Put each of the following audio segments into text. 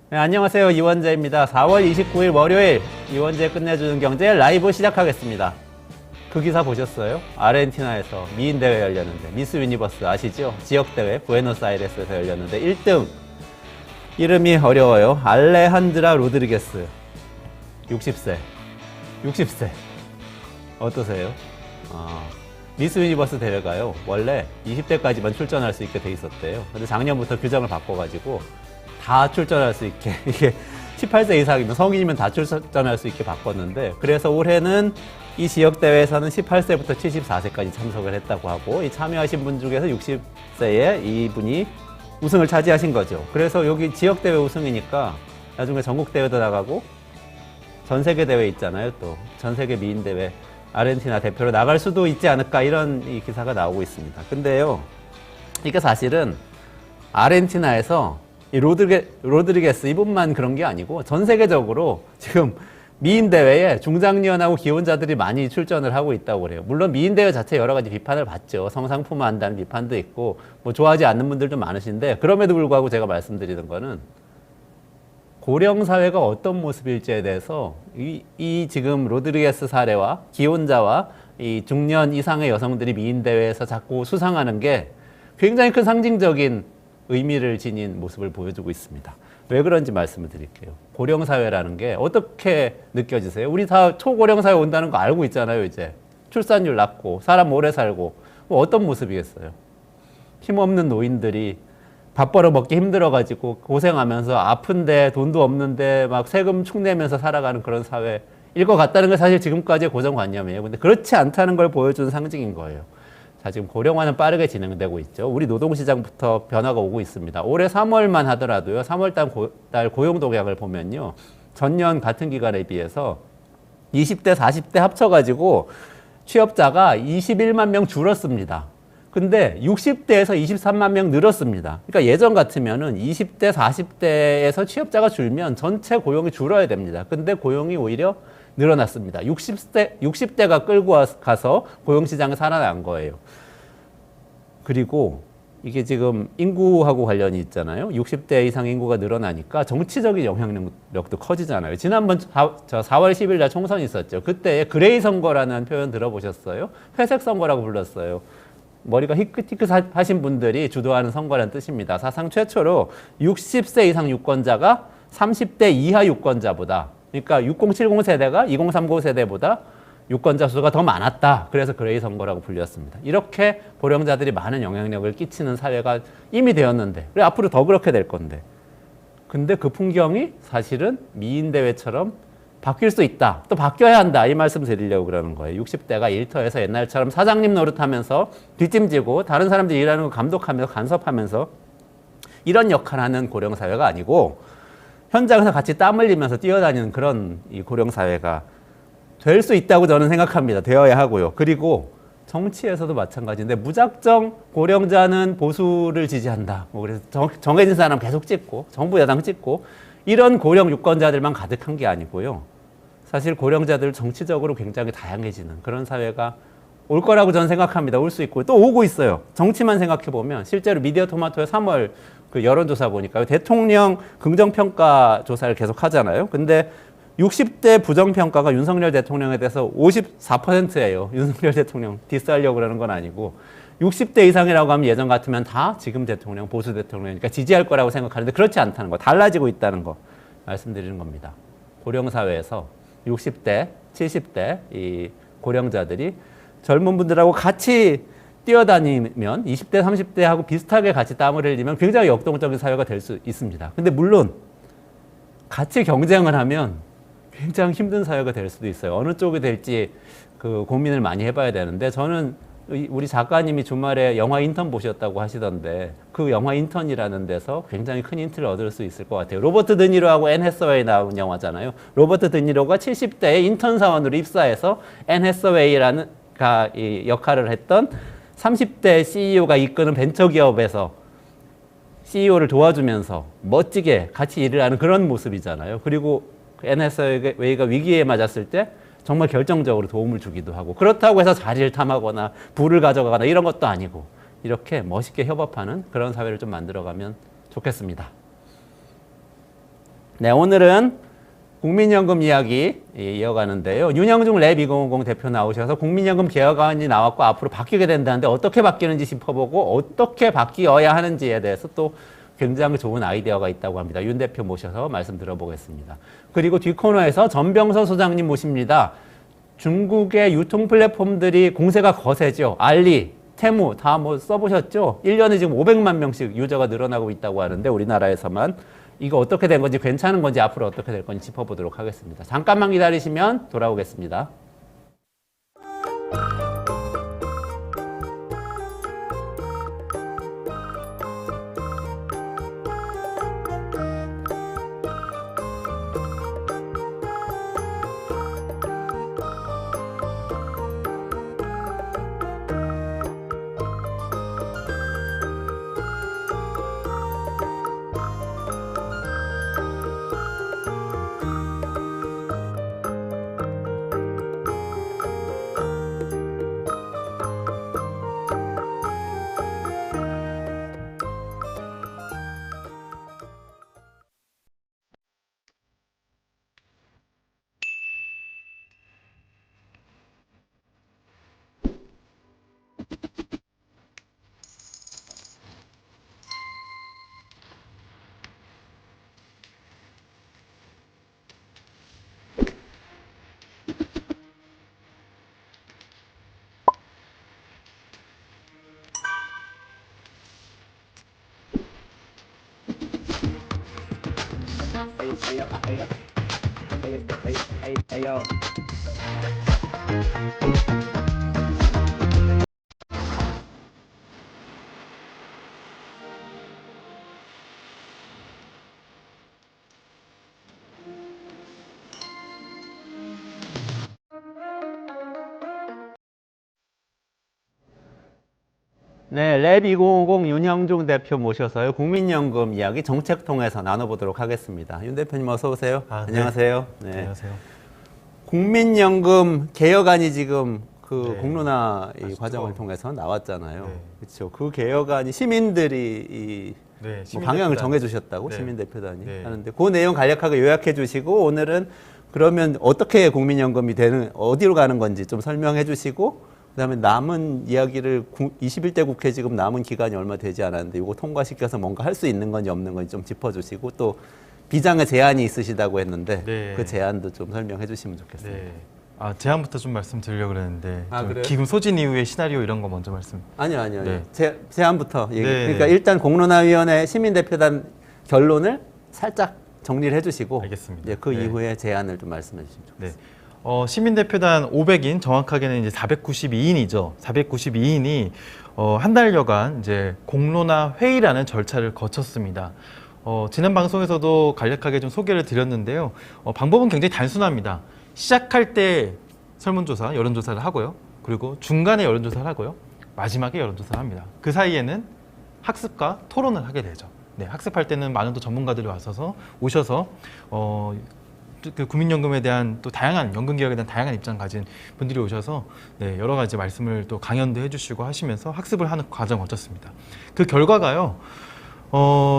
네, 안녕하세요. 이원재입니다. 4월 29일 월요일 이원재 끝내주는 경제 라이브 시작하겠습니다. 그 기사 보셨어요? 아르헨티나에서 미인 대회 열렸는데, 미스 유니버스 아시죠? 지역 대회 부에노스아이레스에서 열렸는데 1등 이름이 어려워요. 알레한드라 로드리게스 60세 어떠세요? 미스 유니버스 대회가요 원래 20대까지만 출전할 수 있게 돼 있었대요. 근데 작년부터 규정을 바꿔가지고 다 출전할 수 있게, 이게 18세 이상이면, 성인이면 다 출전할 수 있게 바꿨는데, 그래서 올해는 이 지역대회에서는 18세부터 74세까지 참석을 했다고 하고, 이 참여하신 분 중에서 60세에 이분이 우승을 차지하신 거죠. 그래서 여기 지역대회 우승이니까 나중에 전국대회도 나가고, 전세계 대회 있잖아요, 또. 전세계 미인대회, 아르헨티나 대표로 나갈 수도 있지 않을까, 이런 이 기사가 나오고 있습니다. 근데요, 이게 사실은 아르헨티나에서 이 로드리게스 이분만 그런 게 아니고 전 세계적으로 지금 미인 대회에 중장년하고 기혼자들이 많이 출전을 하고 있다고 그래요. 물론 미인 대회 자체 여러 가지 비판을 받죠. 성상품화한다는 비판도 있고 뭐 좋아하지 않는 분들도 많으신데, 그럼에도 불구하고 제가 말씀드리는 거는 고령 사회가 어떤 모습일지에 대해서 이 지금 로드리게스 사례와 기혼자와 이 중년 이상의 여성들이 미인 대회에서 자꾸 수상하는 게 굉장히 큰 상징적인 의미를 지닌 모습을 보여주고 있습니다. 왜 그런지 말씀을 드릴게요. 고령사회라는 게 어떻게 느껴지세요? 우리 다 초고령사회 온다는 거 알고 있잖아요, 이제. 출산율 낮고, 사람 오래 살고, 뭐 어떤 모습이겠어요? 힘없는 노인들이 밥 벌어 먹기 힘들어가지고 고생하면서 아픈데 돈도 없는데 막 세금 축내면서 살아가는 그런 사회일 것 같다는 게 사실 지금까지의 고정관념이에요. 근데 그렇지 않다는 걸 보여주는 상징인 거예요. 자, 지금 고령화는 빠르게 진행되고 있죠. 우리 노동시장부터 변화가 오고 있습니다. 올해 3월만 하더라도요, 3월달 고용독약을 보면요, 전년 같은 기간에 비해서 20대, 40대 합쳐가지고 취업자가 21만 명 줄었습니다. 근데 60대에서 23만 명 늘었습니다. 그러니까 예전 같으면은 20대, 40대에서 취업자가 줄면 전체 고용이 줄어야 됩니다. 근데 고용이 오히려 늘어났습니다. 60대가 끌고 가서 고용시장이 살아난 거예요. 그리고 이게 지금 인구하고 관련이 있잖아요. 60대 이상 인구가 늘어나니까 정치적인 영향력도 커지잖아요. 지난번 4월 10일 날 총선이 있었죠. 그때 그레이 선거라는 표현 들어보셨어요? 회색 선거라고 불렀어요. 머리가 희끗희끗하신 분들이 주도하는 선거라는 뜻입니다. 사상 최초로 60세 이상 유권자가 30대 이하 유권자보다, 그러니까 6070 세대가 2030 세대보다 유권자 수가 더 많았다. 그래서 그레이 선거라고 불렸습니다. 이렇게 고령자들이 많은 영향력을 끼치는 사회가 이미 되었는데, 그래 앞으로 더 그렇게 될 건데, 근데 그 풍경이 사실은 미인 대회처럼 바뀔 수 있다. 또 바뀌어야 한다. 이 말씀 드리려고 그러는 거예요. 60대가 일터에서 옛날처럼 사장님 노릇하면서 뒷짐지고 다른 사람들 일하는 거 감독하면서 간섭하면서 이런 역할을 하는 고령사회가 아니고, 현장에서 같이 땀 흘리면서 뛰어다니는 그런 이 고령사회가 될 수 있다고 저는 생각합니다. 되어야 하고요. 그리고 정치에서도 마찬가지인데, 무작정 고령자는 보수를 지지한다. 뭐 그래서 정해진 사람 계속 찍고, 정부 여당 찍고, 이런 고령 유권자들만 가득한 게 아니고요. 사실 고령자들 정치적으로 굉장히 다양해지는 그런 사회가 올 거라고 저는 생각합니다. 올 수 있고 또 오고 있어요. 정치만 생각해 보면 실제로 미디어 토마토의 3월 그 여론조사 보니까 대통령 긍정평가 조사를 계속 하잖아요. 근데 60대 부정평가가 윤석열 대통령에 대해서 54%예요. 윤석열 대통령 디스하려고 그러는 건 아니고, 60대 이상이라고 하면 예전 같으면 다 지금 대통령, 보수 대통령이니까 지지할 거라고 생각하는데 그렇지 않다는 거, 달라지고 있다는 거 말씀드리는 겁니다. 고령사회에서 60대, 70대 이 고령자들이 젊은 분들하고 같이 뛰어다니면 20대, 30대하고 비슷하게 같이 땀을 흘리면 굉장히 역동적인 사회가 될 수 있습니다. 근데 물론 같이 경쟁을 하면 굉장히 힘든 사회가 될 수도 있어요. 어느 쪽이 될지 그 고민을 많이 해봐야 되는데, 저는 우리 작가님이 주말에 영화 인턴 보셨다고 하시던데, 그 영화 인턴이라는 데서 굉장히 큰 힌트를 얻을 수 있을 것 같아요. 로버트 드니로하고 앤 해서웨이 나온 영화잖아요. 로버트 드니로가 70대에 인턴 사원으로 입사해서 앤 해서웨이라는 이 역할을 했던 30대 CEO가 이끄는 벤처기업에서 CEO를 도와주면서 멋지게 같이 일을 하는 그런 모습이잖아요. 그리고 앤 해서웨이가 위기에 맞았을 때 정말 결정적으로 도움을 주기도 하고, 그렇다고 해서 자리를 탐하거나 부를 가져가거나 이런 것도 아니고, 이렇게 멋있게 협업하는 그런 사회를 좀 만들어가면 좋겠습니다. 네, 오늘은 국민연금 이야기 이어가는데요. 윤영중 랩2050 대표 나오셔서 국민연금 개혁안이 나왔고 앞으로 바뀌게 된다는데 어떻게 바뀌는지 짚어보고 어떻게 바뀌어야 하는지에 대해서 또 굉장히 좋은 아이디어가 있다고 합니다. 윤 대표 모셔서 말씀 들어보겠습니다. 그리고 뒷코너에서 전병서 소장님 모십니다. 중국의 유통 플랫폼들이 공세가 거세죠. 알리, 테무 다 뭐 써보셨죠? 1년에 지금 500만 명씩 유저가 늘어나고 있다고 하는데 우리나라에서만 이거 어떻게 된 건지 괜찮은 건지 앞으로 어떻게 될 건지 짚어보도록 하겠습니다. 잠깐만 기다리시면 돌아오겠습니다. 네, 랩2050 윤형중 대표 모셔서요. 국민연금 이야기 정책 통해서 나눠보도록 하겠습니다. 윤 대표님 어서 오세요. 안녕하세요. 네. 네. 안녕하세요. 국민연금 개혁안이 지금 그 네. 공론화 이 아시죠? 과정을 통해서 나왔잖아요. 네. 그렇죠. 그 개혁안이 시민들이 이 네, 뭐 방향을 시민대표단. 정해주셨다고 네. 시민대표단이 네. 하는데 그 내용 간략하게 요약해 주시고 오늘은 그러면 어떻게 국민연금이 되는 어디로 가는 건지 좀 설명해 주시고 그다음에 남은 이야기를 21대 국회 지금 남은 기간이 얼마 되지 않았는데 이거 통과시켜서 뭔가 할 수 있는 건지 없는 건지 좀 짚어주시고 또 비장의 제안이 있으시다고 했는데 네. 그 제안도 좀 설명해 주시면 좋겠습니다. 네. 제안부터 좀 말씀드리려고 그랬는데 좀 그래요? 기금 소진 이후의 시나리오 이런 거 먼저 말씀. 아니요. 네. 제안부터 얘기. 네. 그러니까 일단 공론화위원회 시민대표단 결론을 살짝 정리를 해주시고 알겠습니다. 이제 그 네. 이후에 제안을 좀 말씀해 주시면 좋겠습니다. 네. 시민대표단 500인 정확하게는 이제 492인이죠. 492인이 한 달여간 이제 공론화 회의라는 절차를 거쳤습니다. 지난 방송에서도 간략하게 좀 소개를 드렸는데요. 방법은 굉장히 단순합니다. 시작할 때 설문조사, 여론조사를 하고요. 그리고 중간에 여론조사를 하고요. 마지막에 여론조사를 합니다. 그 사이에는 학습과 토론을 하게 되죠. 네, 학습할 때는 많은 또 전문가들이 오셔서 그 국민연금에 대한 또 다양한 연금 개혁에 대한 다양한 입장 가진 분들이 오셔서 네, 여러 가지 말씀을 또 강연도 해주시고 하시면서 학습을 하는 과정을 거쳤습니다. 그 결과가요.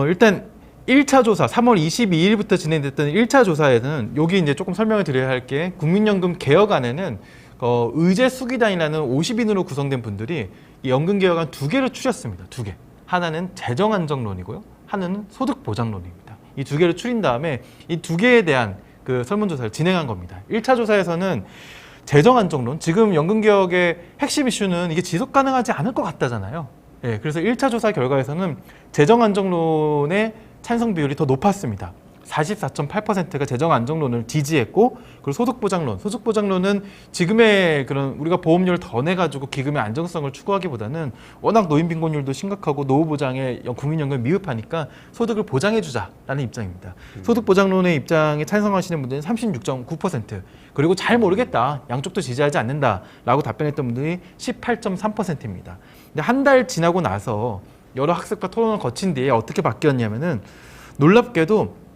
일단 1차 조사 3월 22일부터 진행됐던 1차 조사에는 여기 이제 조금 설명을 드려야 할 게 국민연금 개혁안에는 의제 수기단이라는 50인으로 구성된 분들이 이 연금 개혁안 두 개를 추렸습니다. 두 개. 하나는 재정 안정론이고요. 하나는 소득 보장론입니다. 이 두 개를 추린 다음에 이 두 개에 대한 그 설문조사를 진행한 겁니다. 1차 조사에서는 재정 안정론, 지금 연금개혁의 핵심 이슈는 이게 지속 가능하지 않을 것 같다잖아요. 예, 그래서 1차 조사 결과에서는 재정 안정론의 찬성 비율이 더 높았습니다. 44.8%가 재정 안정론을 지지했고, 그리고 소득보장론은 지금의 그런 우리가 보험료를 더 내가지고 기금의 안정성을 추구하기보다는 워낙 노인 빈곤율도 심각하고 노후 보장에 국민연금이 미흡하니까 소득을 보장해주자라는 입장입니다. 소득보장론의 입장에 찬성하시는 분들은 36.9%, 그리고 잘 모르겠다, 양쪽도 지지하지 않는다라고 답변했던 분들이 18.3%입니다. 근데 한 달 지나고 나서 여러 학습과 토론을 거친 뒤에 어떻게 바뀌었냐면은 놀랍게도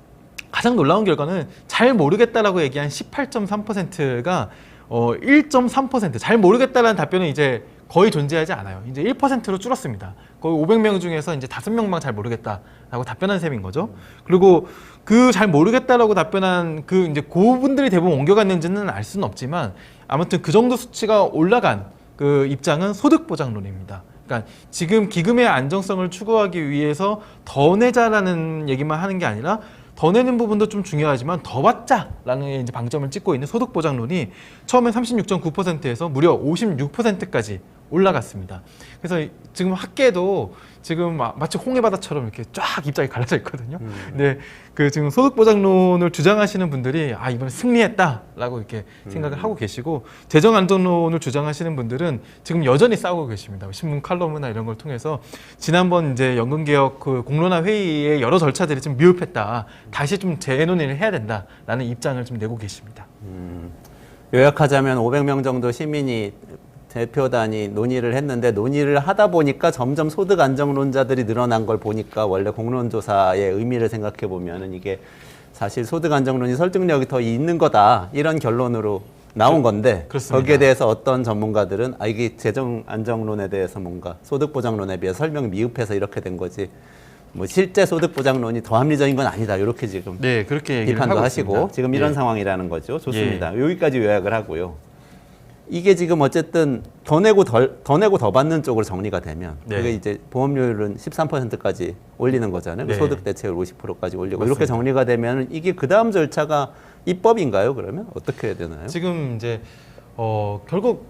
가장 놀라운 결과는 잘 모르겠다라고 얘기한 18.3%가 1.3%, 잘 모르겠다라는 답변은 이제 거의 존재하지 않아요. 이제 1%로 줄었습니다. 거의 500명 중에서 이제 5명만 잘 모르겠다라고 답변한 셈인 거죠. 그리고 그 잘 모르겠다라고 답변한 그 이제 그분들이 대부분 옮겨갔는지는 알 수는 없지만 아무튼 그 정도 수치가 올라간 그 입장은 소득보장론입니다. 그러니까 지금 기금의 안정성을 추구하기 위해서 더 내자라는 얘기만 하는 게 아니라 더 내는 부분도 좀 중요하지만 더 받자라는 이제 방점을 찍고 있는 소득보장론이 처음에 36.9%에서 무려 56%까지 올라갔습니다. 그래서 지금 학계도 지금 마치 홍해바다처럼 이렇게 쫙 입장이 갈라져 있거든요. 근데 그 지금 소득보장론을 주장하시는 분들이 아 이번에 승리했다라고 이렇게 생각을 하고 계시고 재정안정론을 주장하시는 분들은 지금 여전히 싸우고 계십니다. 신문 칼럼이나 이런 걸 통해서 지난번 이제 연금개혁 그 공론화 회의의 여러 절차들이 좀 미흡했다. 다시 좀 재논의를 해야 된다라는 입장을 좀 내고 계십니다. 요약하자면 500명 정도 시민이 대표단이 논의를 했는데 논의를 하다 보니까 점점 소득 안정론자들이 늘어난 걸 보니까 원래 공론조사의 의미를 생각해 보면은 이게 사실 소득 안정론이 설득력이 더 있는 거다 이런 결론으로 나온 건데 그렇습니다. 거기에 대해서 어떤 전문가들은 아 이게 재정 안정론에 대해서 뭔가 소득 보장론에 비해 설명이 미흡해서 이렇게 된 거지 뭐 실제 소득 보장론이 더 합리적인 건 아니다 이렇게 지금 네, 그렇게 얘기를 비판도 하고 하시고 있습니다. 지금 이런 예. 상황이라는 거죠. 좋습니다. 여기까지 요약을 하고요. 이게 지금 어쨌든 더 내고 더 받는 쪽으로 정리가 되면 네. 그게 이제 보험료율은 13%까지 올리는 거잖아요. 네. 소득 대체율 50%까지 올리고 맞습니다. 이렇게 정리가 되면 이게 그 다음 절차가 입법인가요? 그러면 어떻게 해야 되나요? 지금 이제 결국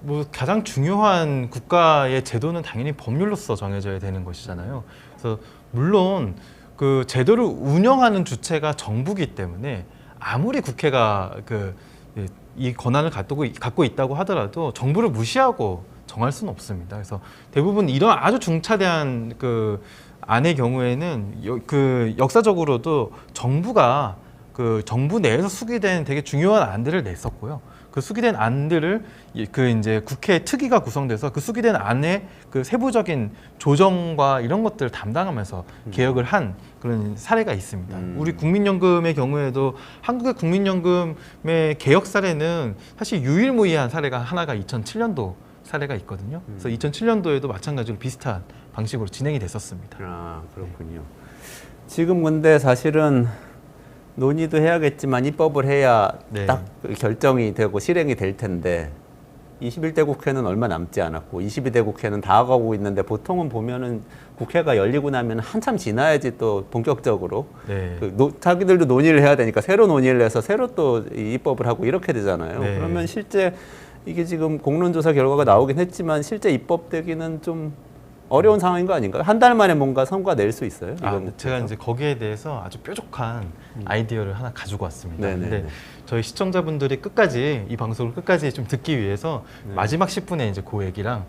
뭐 가장 중요한 국가의 제도는 당연히 법률로서 정해져야 되는 것이잖아요. 그래서 물론 그 제도를 운영하는 주체가 정부기 때문에 아무리 국회가 이 권한을 갖고 있다고 하더라도 정부를 무시하고 정할 수는 없습니다. 그래서 대부분 이런 아주 중차대한 그 안의 경우에는 역사적으로도 정부가 그 정부 내에서 수기된 되게 중요한 안들을 냈었고요. 그 수기된 안들을 이제 국회 특위가 구성돼서 그 수기된 안에 그 세부적인 조정과 이런 것들을 담당하면서 개혁을 한 그런 사례가 있습니다. 우리 국민연금의 경우에도 한국의 국민연금의 개혁 사례는 사실 유일무이한 사례가 하나가 2007년도 사례가 있거든요. 그래서 2007년도에도 마찬가지로 비슷한 방식으로 진행이 됐었습니다. 아 그렇군요. 지금 근데 사실은 논의도 해야겠지만 입법을 해야 네. 딱 결정이 되고 실행이 될 텐데 21대 국회는 얼마 남지 않았고 22대 국회는 다 가고 있는데 보통은 보면은 국회가 열리고 나면 한참 지나야지 또 본격적으로 네. 자기들도 논의를 해야 되니까 새로 논의를 해서 새로 또 입법을 하고 이렇게 되잖아요. 네. 그러면 실제 이게 지금 공론조사 결과가 나오긴 했지만 실제 입법되기는 좀 어려운 상황인 거 아닌가요? 한 달 만에 뭔가 성과 낼 수 있어요? 이건 제가 이제 거기에 대해서 아주 뾰족한 아이디어를 하나 가지고 왔습니다. 네네네. 근데 저희 시청자분들이 끝까지 이 방송을 끝까지 좀 듣기 위해서 마지막 10분에 이제 그 얘기랑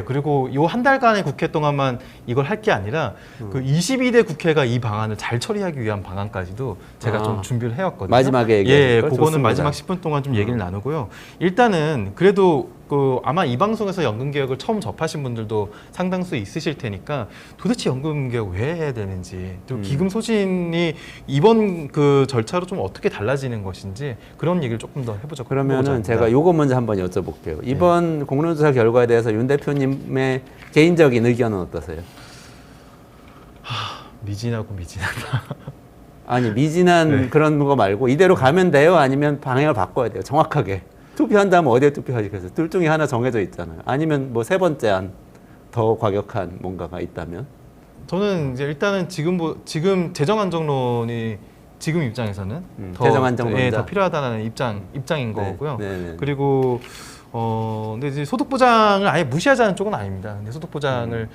그리고 요 한 달간의 국회 동안만 이걸 할 게 아니라 그 22대 국회가 이 방안을 잘 처리하기 위한 방안까지도 제가 좀 준비를 해왔거든요. 마지막에 얘기하실 걸? 그거는 좋습니다. 마지막 10분 동안 좀 얘기를 나누고요. 일단은 그래도 아마 이 방송에서 연금개혁을 처음 접하신 분들도 상당수 있으실 테니까 도대체 연금개혁 왜 해야 되는지 또 기금 소진이 이번 그 절차로 좀 어떻게 달라지는 것인지 그런 얘기를 조금 더 해보자고 그러면은 합니다. 제가 요거 먼저 한번 여쭤볼게요. 이번 공론조사 결과에 대해서 윤 대표님의 개인적인 의견은 어떠세요? 미진하고 미진하다. 아니 미진한 그런 거 말고 이대로 가면 돼요? 아니면 방향을 바꿔야 돼요? 정확하게. 투표한다면 어디에 투표하시겠어요? 둘 중에 하나 정해져 있잖아요. 아니면 뭐 세 번째 안 더 과격한 뭔가가 있다면? 저는 이제 일단은 지금 재정 안정론이 지금 입장에서는 재정 안정론자. 더 필요하다는 입장인 거고요. 네. 그리고 근데 이제 소득 보장을 아예 무시하자는 쪽은 아닙니다. 근데 소득 보장을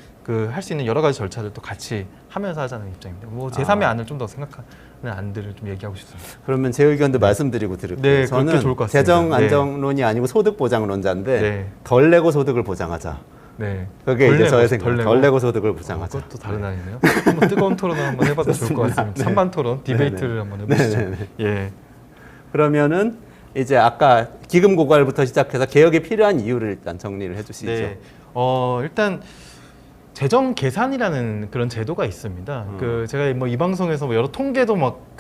할 수 있는 여러 가지 절차들도 같이 하면서 하자는 입장입니다. 뭐 제3의 안을 좀 더 생각하는 안들을 좀 얘기하고 싶습니다. 그러면 제 의견도 말씀드리고 드릴게요. 네, 저는 그렇게 좋을 것 같습니다. 재정 안정론이 아니고 소득 보장론자인데 네. 덜 내고 소득을 보장하자. 네. 그게 덜 이제 내고, 저의 생각. 덜 내고. 덜 내고 소득을 보장하자. 그것도 다른 안이네요. 한번 뜨거운 토론을 한번 해봐도 좋을 것 같습니다. 찬반 토론, 디베이트를 한번 해보시죠. 예. 그러면은 이제 아까 기금 고갈부터 시작해서 개혁이 필요한 이유를 일단 정리를 해주시죠. 네. 일단 재정 계산이라는 그런 제도가 있습니다. 제가 뭐 이 방송에서 뭐 여러 통계도 막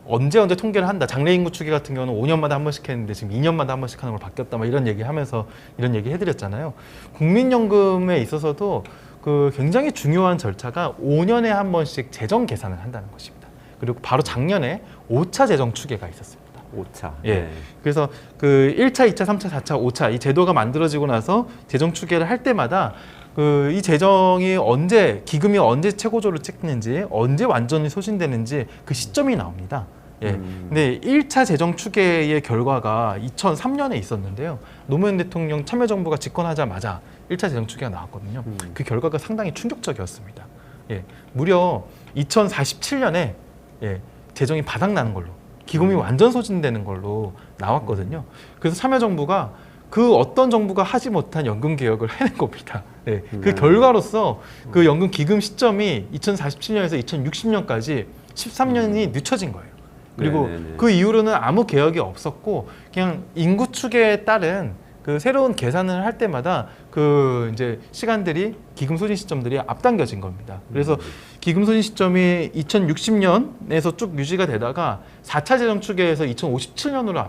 언제 통계를 한다. 장래인구 추계 같은 경우는 5년마다 한 번씩 했는데 지금 2년마다 한 번씩 하는 걸 바뀌었다. 막 이런 얘기하면서 이런 얘기 해드렸잖아요. 국민연금에 있어서도 그 굉장히 중요한 절차가 5년에 한 번씩 재정 계산을 한다는 것입니다. 그리고 바로 작년에 5차 재정 추계가 있었습니다. 5차. 예. 그래서 그 1차, 2차, 3차, 4차, 5차 이 제도가 만들어지고 나서 재정 추계를 할 때마다 그 이 재정이 언제 기금이 언제 최고조를 찍는지 언제 완전히 소진되는지 그 시점이 나옵니다. 예. 근데 1차 재정 추계의 결과가 2003년에 있었는데요. 노무현 대통령 참여정부가 집권하자마자 1차 재정 추계가 나왔거든요. 그 결과가 상당히 충격적이었습니다. 예. 무려 2047년에 예, 재정이 바닥나는 걸로 기금이 완전 소진되는 걸로 나왔거든요. 그래서 참여정부가 그 어떤 정부가 하지 못한 연금 개혁을 해낸 겁니다. 네. 그 결과로서 그 연금 기금 시점이 2047년에서 2060년까지 13년이 늦춰진 거예요. 그리고 네네네. 그 이후로는 아무 개혁이 없었고 그냥 인구 추계에 따른 그 새로운 계산을 할 때마다 그 이제 시간들이 기금 소진 시점들이 앞당겨진 겁니다. 그래서 기금 소진 시점이 2060년에서 쭉 유지가 되다가 4차 재정 추계에서 2057년으로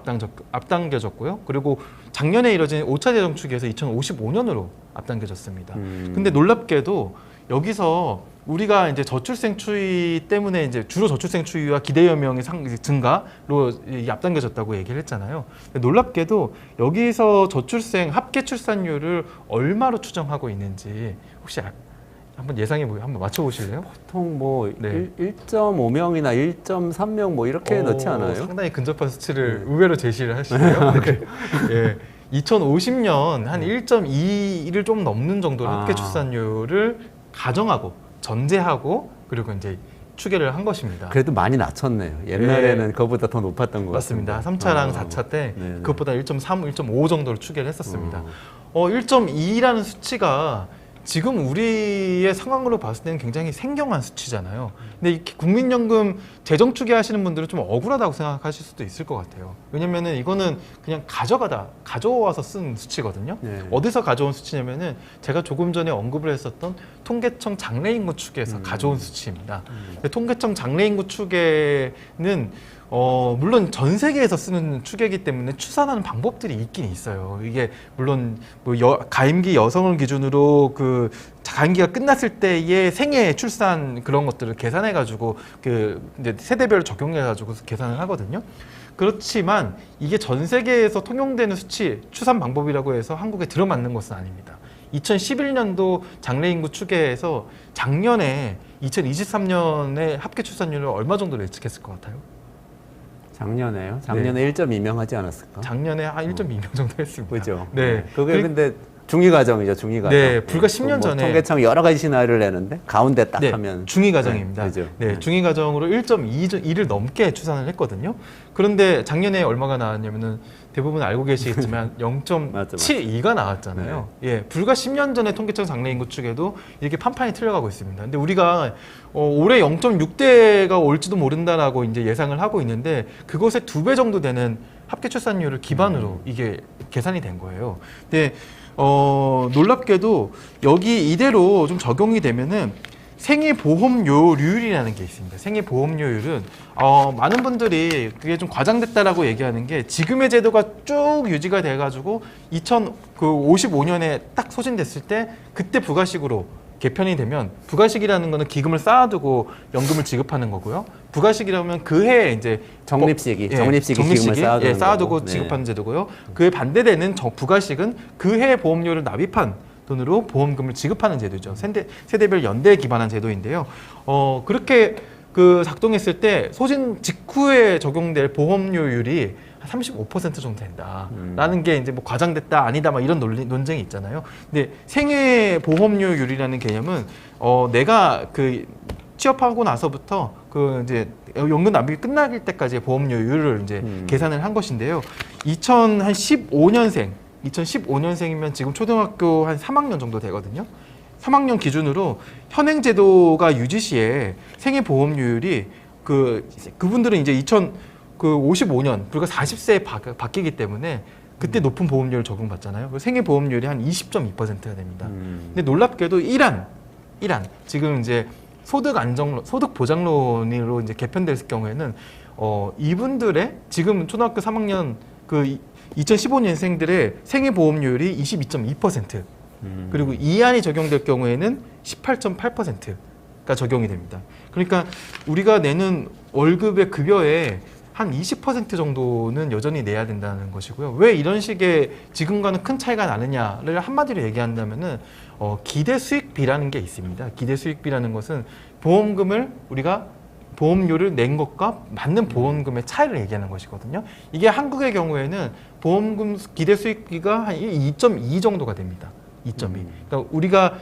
앞당겨졌고요. 그리고 작년에 이뤄진 5차 재정 추계에서 2055년으로 앞당겨졌습니다. 근데 놀랍게도 여기서 우리가 이제 저출생 추이 때문에 이제 주로 저출생 추이와 기대 연명의 증가로 앞당겨졌다고 얘기를 했잖아요. 놀랍게도 여기서 저출생 합계 출산율을 얼마로 추정하고 있는지 혹시 한번 한번 맞춰보실래요? 보통 뭐 네. 1.5명이나 1.3명 뭐 이렇게 넣지 않아요? 상당히 근접한 수치를 의외로 제시를 하시네요. 네. 예. 2050년 한 1.2를 좀 넘는 정도로 합계 출산율을 가정하고 전제하고 그리고 이제 추계를 한 것입니다. 그래도 많이 낮췄네요. 옛날에는 그거보다 더 높았던 것 맞습니다. 같습니다. 3차랑 4차 때 네네. 그것보다 1.3, 1.5 정도로 추계를 했었습니다. 1.2라는 수치가 지금 우리의 상황으로 봤을 때는 굉장히 생경한 수치잖아요. 근데 이 국민연금 재정 추계하시는 분들은 좀 억울하다고 생각하실 수도 있을 것 같아요. 왜냐면은 이거는 그냥 가져와서 쓴 수치거든요. 네. 어디서 가져온 수치냐면은 제가 조금 전에 언급을 했었던 통계청 장래인구 추계에서 가져온 수치입니다. 근데 통계청 장래인구 추계는 물론 전 세계에서 쓰는 추계이기 때문에 추산하는 방법들이 있긴 있어요. 이게 물론 뭐 가임기 여성을 기준으로 그 가임기가 끝났을 때의 생애 출산 그런 것들을 계산해 가지고 그 이제 세대별로 적용해 가지고 계산을 하거든요. 그렇지만 이게 전 세계에서 통용되는 수치 추산 방법이라고 해서 한국에 들어맞는 것은 아닙니다. 2011년도 장래인구 추계에서 작년에 2023년에 합계 출산율을 얼마 정도로 예측했을 것 같아요? 작년에요? 작년에 1.2명 하지 않았을까? 작년에 한 1.2명 정도 했습니다. 그죠? 네. 그게 근데 중위과정이죠, 중위과정. 네, 불과 10년 뭐 전에. 통계청이 여러 가지 시나리오를 내는데 가운데 딱 네, 하면 중위과정입니다. 네, 그죠? 네, 중위과정으로 1.2를 넘게 추산을 했거든요. 그런데 작년에 얼마가 나왔냐면은 대부분 알고 계시겠지만 0.72가 나왔잖아요. 예, 불과 10년 전에 통계청 장래인구 추계도 이렇게 판판이 틀려가고 있습니다. 근데 우리가 올해 0.6대가 올지도 모른다라고 이제 예상을 하고 있는데 그것의 2배 정도 되는 합계 출산율을 기반으로 이게 계산이 된 거예요. 근데 놀랍게도 여기 이대로 좀 적용이 되면은 생애보험료율이라는 게 있습니다. 생애보험료율은 많은 분들이 그게 좀 과장됐다라고 얘기하는 게 지금의 제도가 쭉 유지가 돼가지고 2055년에 딱 소진됐을 때 그때 부가식으로 개편이 되면 부가식이라는 거는 기금을 쌓아두고 연금을 지급하는 거고요. 부가식이라면 그 해에 이제 적립식이 기금을 쌓아두고 거고. 지급하는 제도고요. 그에 반대되는 부가식은 그 해에 보험료를 납입한 돈으로 보험금을 지급하는 제도죠. 세대별 연대에 기반한 제도인데요. 그렇게 그 작동했을 때 소진 직후에 적용될 보험료율이 한 35% 정도 된다라는 게 이제 뭐 과장됐다 아니다 막 이런 논쟁이 있잖아요. 근데 생애 보험료율이라는 개념은 내가 그 취업하고 나서부터 그 이제 연금 납입이 끝날 때까지의 보험료율을 이제 계산을 한 것인데요. 2015년생이면 지금 초등학교 한 3학년 정도 되거든요. 3학년 기준으로 현행 제도가 유지 시에 생애 보험료율이 그분들은 이제 55년 불과 40세에 바뀌기 때문에 그때 높은 보험료를 적용받잖아요. 생애 보험료율이 한 20.2%가 됩니다. 근데 놀랍게도 이란 지금 이제 소득 보장론으로 이제 개편될 경우에는 이분들의 지금 초등학교 3학년 그 2015년생들의 생애보험료율이 22.2%, 그리고 이안이 적용될 경우에는 18.8%가 적용이 됩니다. 그러니까 우리가 내는 월급의 급여에 한 20% 정도는 여전히 내야 된다는 것이고요. 왜 이런 식의 지금과는 큰 차이가 나느냐를 한마디로 얘기한다면은 기대 수익비라는 게 있습니다. 기대 수익비라는 것은 보험금을 우리가 보험료를 낸 것과 맞는 보험금의 차이를 얘기하는 것이거든요. 이게 한국의 경우에는 보험금 기대 수익비가 한 2.2 정도가 됩니다. 2.2. 그러니까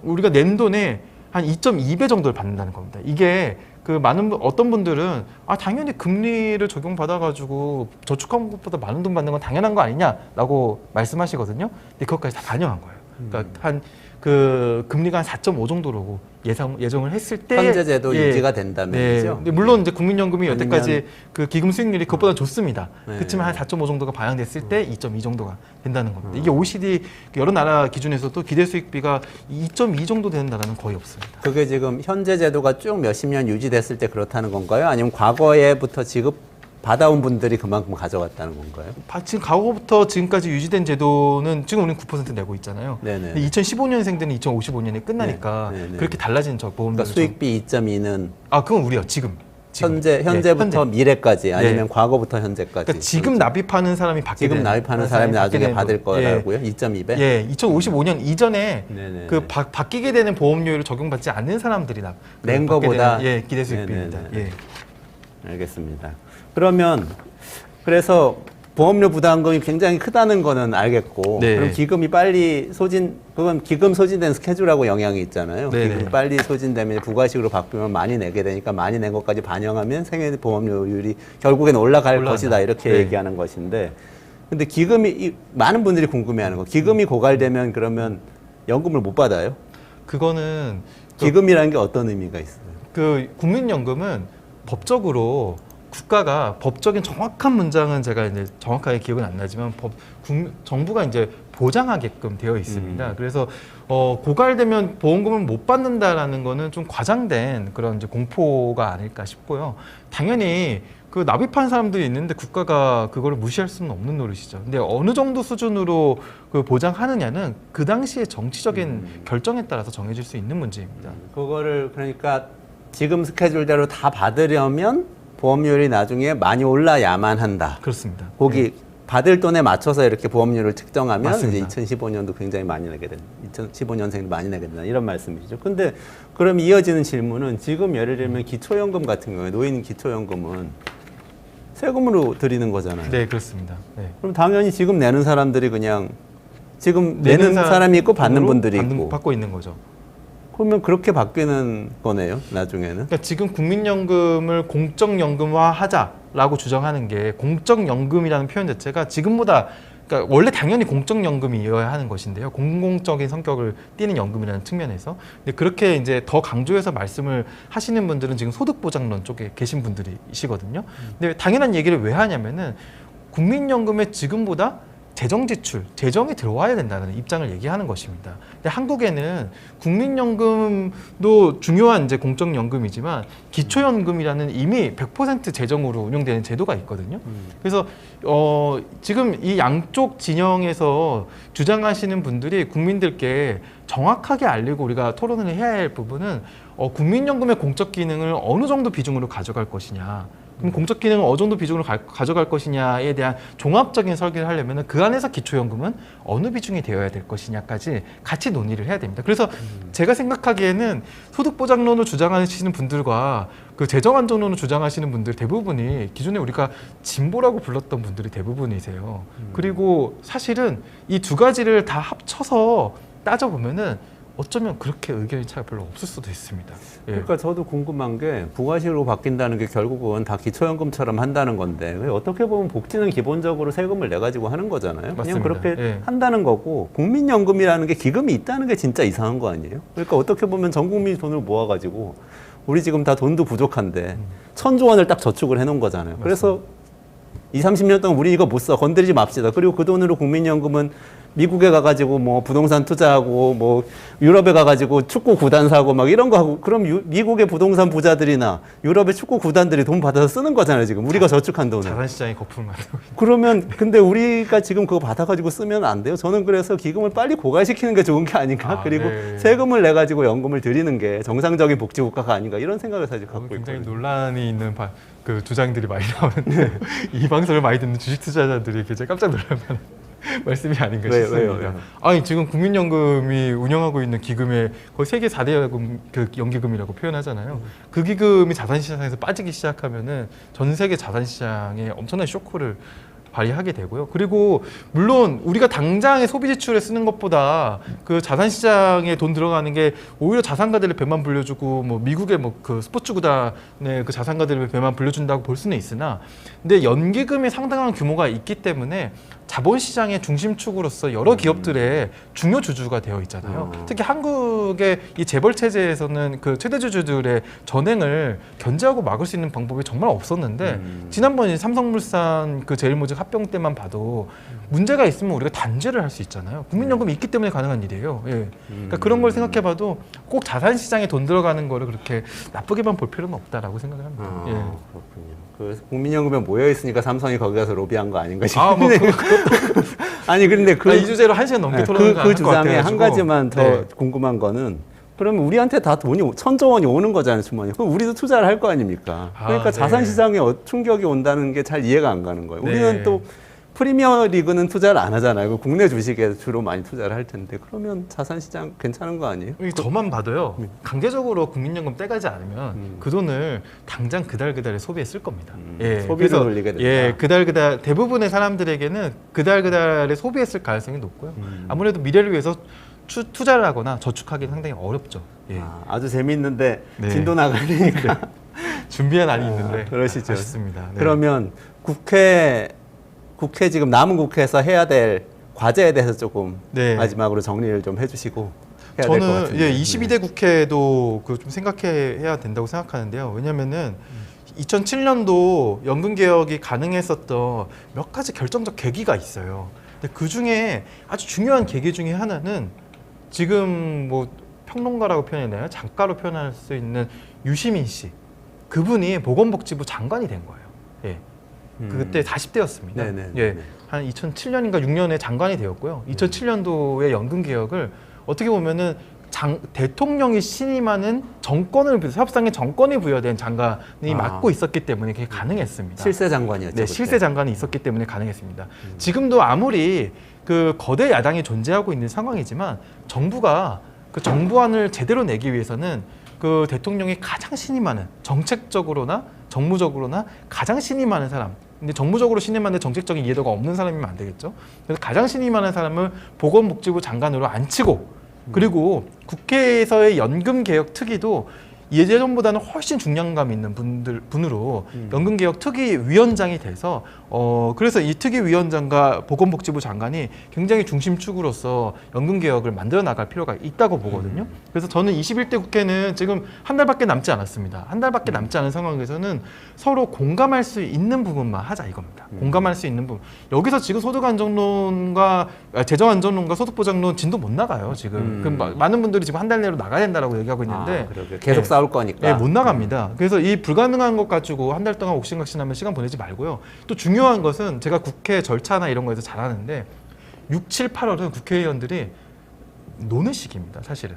우리가 낸 돈의 한 2.2배 정도를 받는다는 겁니다. 이게 그 어떤 분들은 당연히 금리를 적용받아가지고 저축한 것보다 많은 돈 받는 건 당연한 거 아니냐라고 말씀하시거든요. 근데 그것까지 다 반영한 거예요. 그러니까 그 금리가 한 4.5 정도로 예정을 했을 때 현재제도 유지가 된다면 네. 근데 물론 이제 국민연금이 여태까지 그 기금 수익률이 그것보다 좋습니다. 그렇지만 한 4.5 정도가 반영됐을 때 2.2 정도가 된다는 겁니다. 이게 OECD 여러 나라 기준에서도 기대 수익비가 2.2 정도 되는 나라는 거의 없습니다. 그게 지금 현재 제도가 쭉 몇십 년 유지됐을 때 그렇다는 건가요? 아니면 과거에부터 지급 받아온 분들이 그만큼 가져갔다는 건가요? 지금 과거부터 지금까지 유지된 제도는 지금 우리는 9% 내고 있잖아요. 네네. 2015년생들은 2055년에 끝나니까 네네. 그렇게 달라진 보험료. 그러니까 수익비 2.2는 그건 우리요. 지금. 현재부터 현재. 미래까지 아니면 과거부터 현재까지. 그러니까 지금 납입하는 사람이 받게 지금 납입하는 사람이 나중에 받을 거라고요? 2.2배? 예, 2055년 이전에 네네. 그 바뀌게 되는 보험료를 적용받지 않는 사람들이 낸 거보다 기대 수익비입니다. 네네네. 알겠습니다. 그러면 그래서 보험료 부담금이 굉장히 크다는 거는 알겠고, 네. 그럼 기금이 빨리 그건 기금 소진된 스케줄하고 영향이 있잖아요. 네네. 기금이 빨리 소진되면 부가식으로 바뀌면 많이 내게 되니까 많이 낸 것까지 반영하면 생애 보험료율이 결국엔 올라갈 것이다 이렇게 네. 얘기하는 것인데, 근데 기금이 많은 분들이 궁금해하는 거, 기금이 고갈되면 그러면 연금을 못 받아요? 그거는 기금이라는 게 어떤 의미가 있어요? 그 국민연금은 법적으로 국가가 법적인 정확한 문장은 제가 이제 정확하게 기억은 안 나지만 정부가 이제 보장하게끔 되어 있습니다. 그래서 고갈되면 보험금을 못 받는다라는 거는 좀 과장된 그런 이제 공포가 아닐까 싶고요. 당연히 그 납입한 사람들이 있는데 국가가 그거를 무시할 수는 없는 노릇이죠. 근데 어느 정도 수준으로 그 보장하느냐는 그 당시의 정치적인 결정에 따라서 정해질 수 있는 문제입니다. 그거를 그러니까 지금 스케줄대로 다 받으려면 보험료율이 나중에 많이 올라야만 한다. 그렇습니다. 거기 받을 돈에 맞춰서 이렇게 보험료를 측정하면 맞습니다. 이제 2015년도 굉장히 많이 내게 된다. 2015년생도 많이 내게 된다. 이런 말씀이시죠. 근데 그럼 이어지는 질문은 지금 예를 들면 기초연금 같은 경우에 노인 기초연금은 세금으로 드리는 거잖아요. 네, 그렇습니다. 네. 그럼 당연히 지금 내는 사람들이 그냥 지금 내는 사람이 있고 받는 분들이 있고 받고 있는 거죠. 그러면 그렇게 바뀌는 거네요, 나중에는. 그러니까 지금 국민연금을 공적연금화 하자라고 주장하는 게 공적연금이라는 표현 자체가 지금보다 그러니까 원래 당연히 공적연금이어야 하는 것인데요. 공공적인 성격을 띠는 연금이라는 측면에서. 근데 그렇게 이제 더 강조해서 말씀을 하시는 분들은 지금 소득보장론 쪽에 계신 분들이시거든요. 근데 당연한 얘기를 왜 하냐면은 국민연금에 지금보다 재정이 들어와야 된다는 입장을 얘기하는 것입니다. 근데 한국에는 국민연금도 중요한 이제 공적연금이지만 기초연금이라는 이미 100% 재정으로 운영되는 제도가 있거든요. 그래서 지금 이 양쪽 진영에서 주장하시는 분들이 국민들께 정확하게 알리고 우리가 토론을 해야 할 부분은 국민연금의 공적 기능을 어느 정도 비중으로 가져갈 것이냐. 그럼 공적 기능을 어느 정도 비중으로 가져갈 것이냐에 대한 종합적인 설계를 하려면 그 안에서 기초연금은 어느 비중이 되어야 될 것이냐까지 같이 논의를 해야 됩니다. 그래서 제가 생각하기에는 소득보장론을 주장하시는 분들과 그 재정안정론을 주장하시는 분들 대부분이 기존에 우리가 진보라고 불렀던 분들이 대부분이세요. 그리고 사실은 이 두 가지를 다 합쳐서 따져보면은 어쩌면 그렇게 의견이 차이가 별로 없을 수도 있습니다. 예. 그러니까 저도 궁금한 게 부가식으로 바뀐다는 게 결국은 다 기초연금처럼 한다는 건데 어떻게 보면 복지는 기본적으로 세금을 내 가지고 하는 거잖아요. 맞습니다. 그냥 그렇게 예. 한다는 거고 국민연금이라는 게 기금이 있다는 게 진짜 이상한 거 아니에요? 그러니까 어떻게 보면 전 국민이 돈을 모아가지고 우리 지금 다 돈도 부족한데 1,000조 원을 딱 저축을 해놓은 거잖아요. 그래서 20, 30년 동안 우리 이거 못 써. 건드리지 맙시다. 그리고 그 돈으로 국민연금은 미국에 가가지고 뭐 부동산 투자하고 뭐 유럽에 가가지고 축구 구단 사고 막 이런 거 하고 그럼 미국의 부동산 부자들이나 유럽의 축구 구단들이 돈 받아서 쓰는 거잖아요 지금 우리가 저축한 돈을. 자산시장이 거품을 만들고 그러면 근데 우리가 지금 그거 받아가지고 쓰면 안 돼요. 저는 그래서 기금을 빨리 고갈시키는 게 좋은 게 아닌가. 그리고 네. 세금을 내 가지고 연금을 드리는 게 정상적인 복지국가가 아닌가 이런 생각을 사실 갖고 굉장히 있거든요. 논란이 있는 그 주장들이 많이 나오는데 이 방송을 많이 듣는 주식 투자자들이 굉장히 깜짝 놀랄 만한 말씀이 아닌가 싶습니다. 왜요? 아니 지금 국민연금이 운영하고 있는 기금의 거의 세계 4대 연기금이라고 표현하잖아요. 그 기금이 자산시장에서 빠지기 시작하면은 전 세계 자산시장에 엄청난 쇼크를 발휘하게 되고요. 그리고 물론 우리가 당장의 소비 지출에 쓰는 것보다 그 자산 시장에 돈 들어가는 게 오히려 자산가들의 배만 불려주고 뭐 미국의 뭐 그 스포츠 구단의 그 자산가들의 배만 불려준다고 볼 수는 있으나 근데 연기금이 상당한 규모가 있기 때문에 자본시장의 중심축으로서 여러 기업들의 중요 주주가 되어 있잖아요. 특히 한국의 이 재벌 체제에서는 그 최대 주주들의 전횡을 견제하고 막을 수 있는 방법이 정말 없었는데 지난번 삼성물산 그 제일모직 합병 때만 봐도 문제가 있으면 우리가 단죄를 할 수 있잖아요. 국민연금이 있기 때문에 가능한 일이에요. 예. 그러니까 그런 걸 생각해봐도 꼭 자산시장에 돈 들어가는 거를 그렇게 나쁘게만 볼 필요는 없다라고 생각을 합니다. 예. 그렇군요. 그 국민연금에 모여 있으니까 삼성이 거기 가서 로비한 거 아닌가 뭐 싶은데. 아니 근데 이 주제로 1시간 넘게 토론하는 그 주장에 한 가지만 더 네. 궁금한 거는 그러면 우리한테 다 돈이 1,000조 원이 오는 거잖아요, 주머니. 그럼 우리도 투자를 할 거 아닙니까? 그러니까 네. 자산 시장에 충격이 온다는 게 잘 이해가 안 가는 거예요. 네. 우리는 또 프리미어 리그는 투자를 안 하잖아요. 국내 주식에 주로 많이 투자를 할 텐데 그러면 자산 시장 괜찮은 거 아니에요? 저만 봐도요. 강제적으로 국민연금 떼가지 않으면 그 돈을 당장 그달그달에 소비에 쓸 겁니다. 예, 소비로 돌리게 된다. 예, 그달그달 대부분의 사람들에게는 그달그달에 소비에 쓸 가능성이 높고요. 아무래도 미래를 위해서 투자를 하거나 저축하기는 상당히 어렵죠. 예. 아주 재미있는데 네. 진도 나가려니까 준비한 안이 있는데 그러시죠. 아쉽습니다. 네. 그러면 국회 지금 남은 국회에서 해야 될 과제에 대해서 조금 네. 마지막으로 정리를 좀 해주시고 해야 될 것 저는 같은데. 22대 국회도 그 좀 생각해야 된다고 생각하는데요. 왜냐면은 2007년도 연금 개혁이 가능했었던 몇 가지 결정적 계기가 있어요. 근데 그 중에 아주 중요한 계기 중에 하나는 지금 뭐 평론가라고 표현했나요? 작가로 표현할 수 있는 유시민 씨. 그분이 보건복지부 장관이 된 거예요. 예. 그때 40대였습니다. 네네. 예. 한 2007년인가 6년에 장관이 되었고요. 2007년도의 연금 개혁을 어떻게 보면은 대통령이 신임하는 사업상의 정권이 부여된 장관이 맡고 있었기 때문에 그게 가능했습니다. 실세 장관이었죠. 네, 그때. 실세 장관이 있었기 때문에 가능했습니다. 지금도 아무리 그 거대 야당이 존재하고 있는 상황이지만 정부가 그 정부안을 제대로 내기 위해서는 그 대통령이 가장 신임하는 정책적으로나 정무적으로나 가장 신임하는 사람. 근데 정무적으로 신임하는데 정책적인 이해도가 없는 사람이면 안 되겠죠. 그래서 가장 신임하는 사람을 보건복지부 장관으로 앉히고 그리고 국회에서의 연금개혁 특위도 예전보다는 훨씬 중량감 있는 분으로 연금개혁 특위위원장이 돼서 그래서 이 특위위원장과 보건복지부 장관이 굉장히 중심축으로서 연금개혁을 만들어 나갈 필요가 있다고 보거든요. 그래서 저는 21대 국회는 지금 한 달밖에 남지 않았습니다. 한 달밖에 남지 않은 상황에서는 서로 공감할 수 있는 부분만 하자 이겁니다. 공감할 수 있는 부분. 여기서 지금 소득안정론과 재정안정론과 소득보장론 진도 못 나가요. 지금 많은 분들이 지금 한 달 내로 나가야 된다고 얘기하고 있는데 계속 싸울 거니까. 네, 못 나갑니다. 그래서 이 불가능한 것 가지고 한 달 동안 옥신각신하면 시간 보내지 말고요. 또 중요한 것은 제가 국회 절차나 이런 거에서 잘하는데 6, 7, 8월은 국회의원들이 노는 시기입니다. 사실은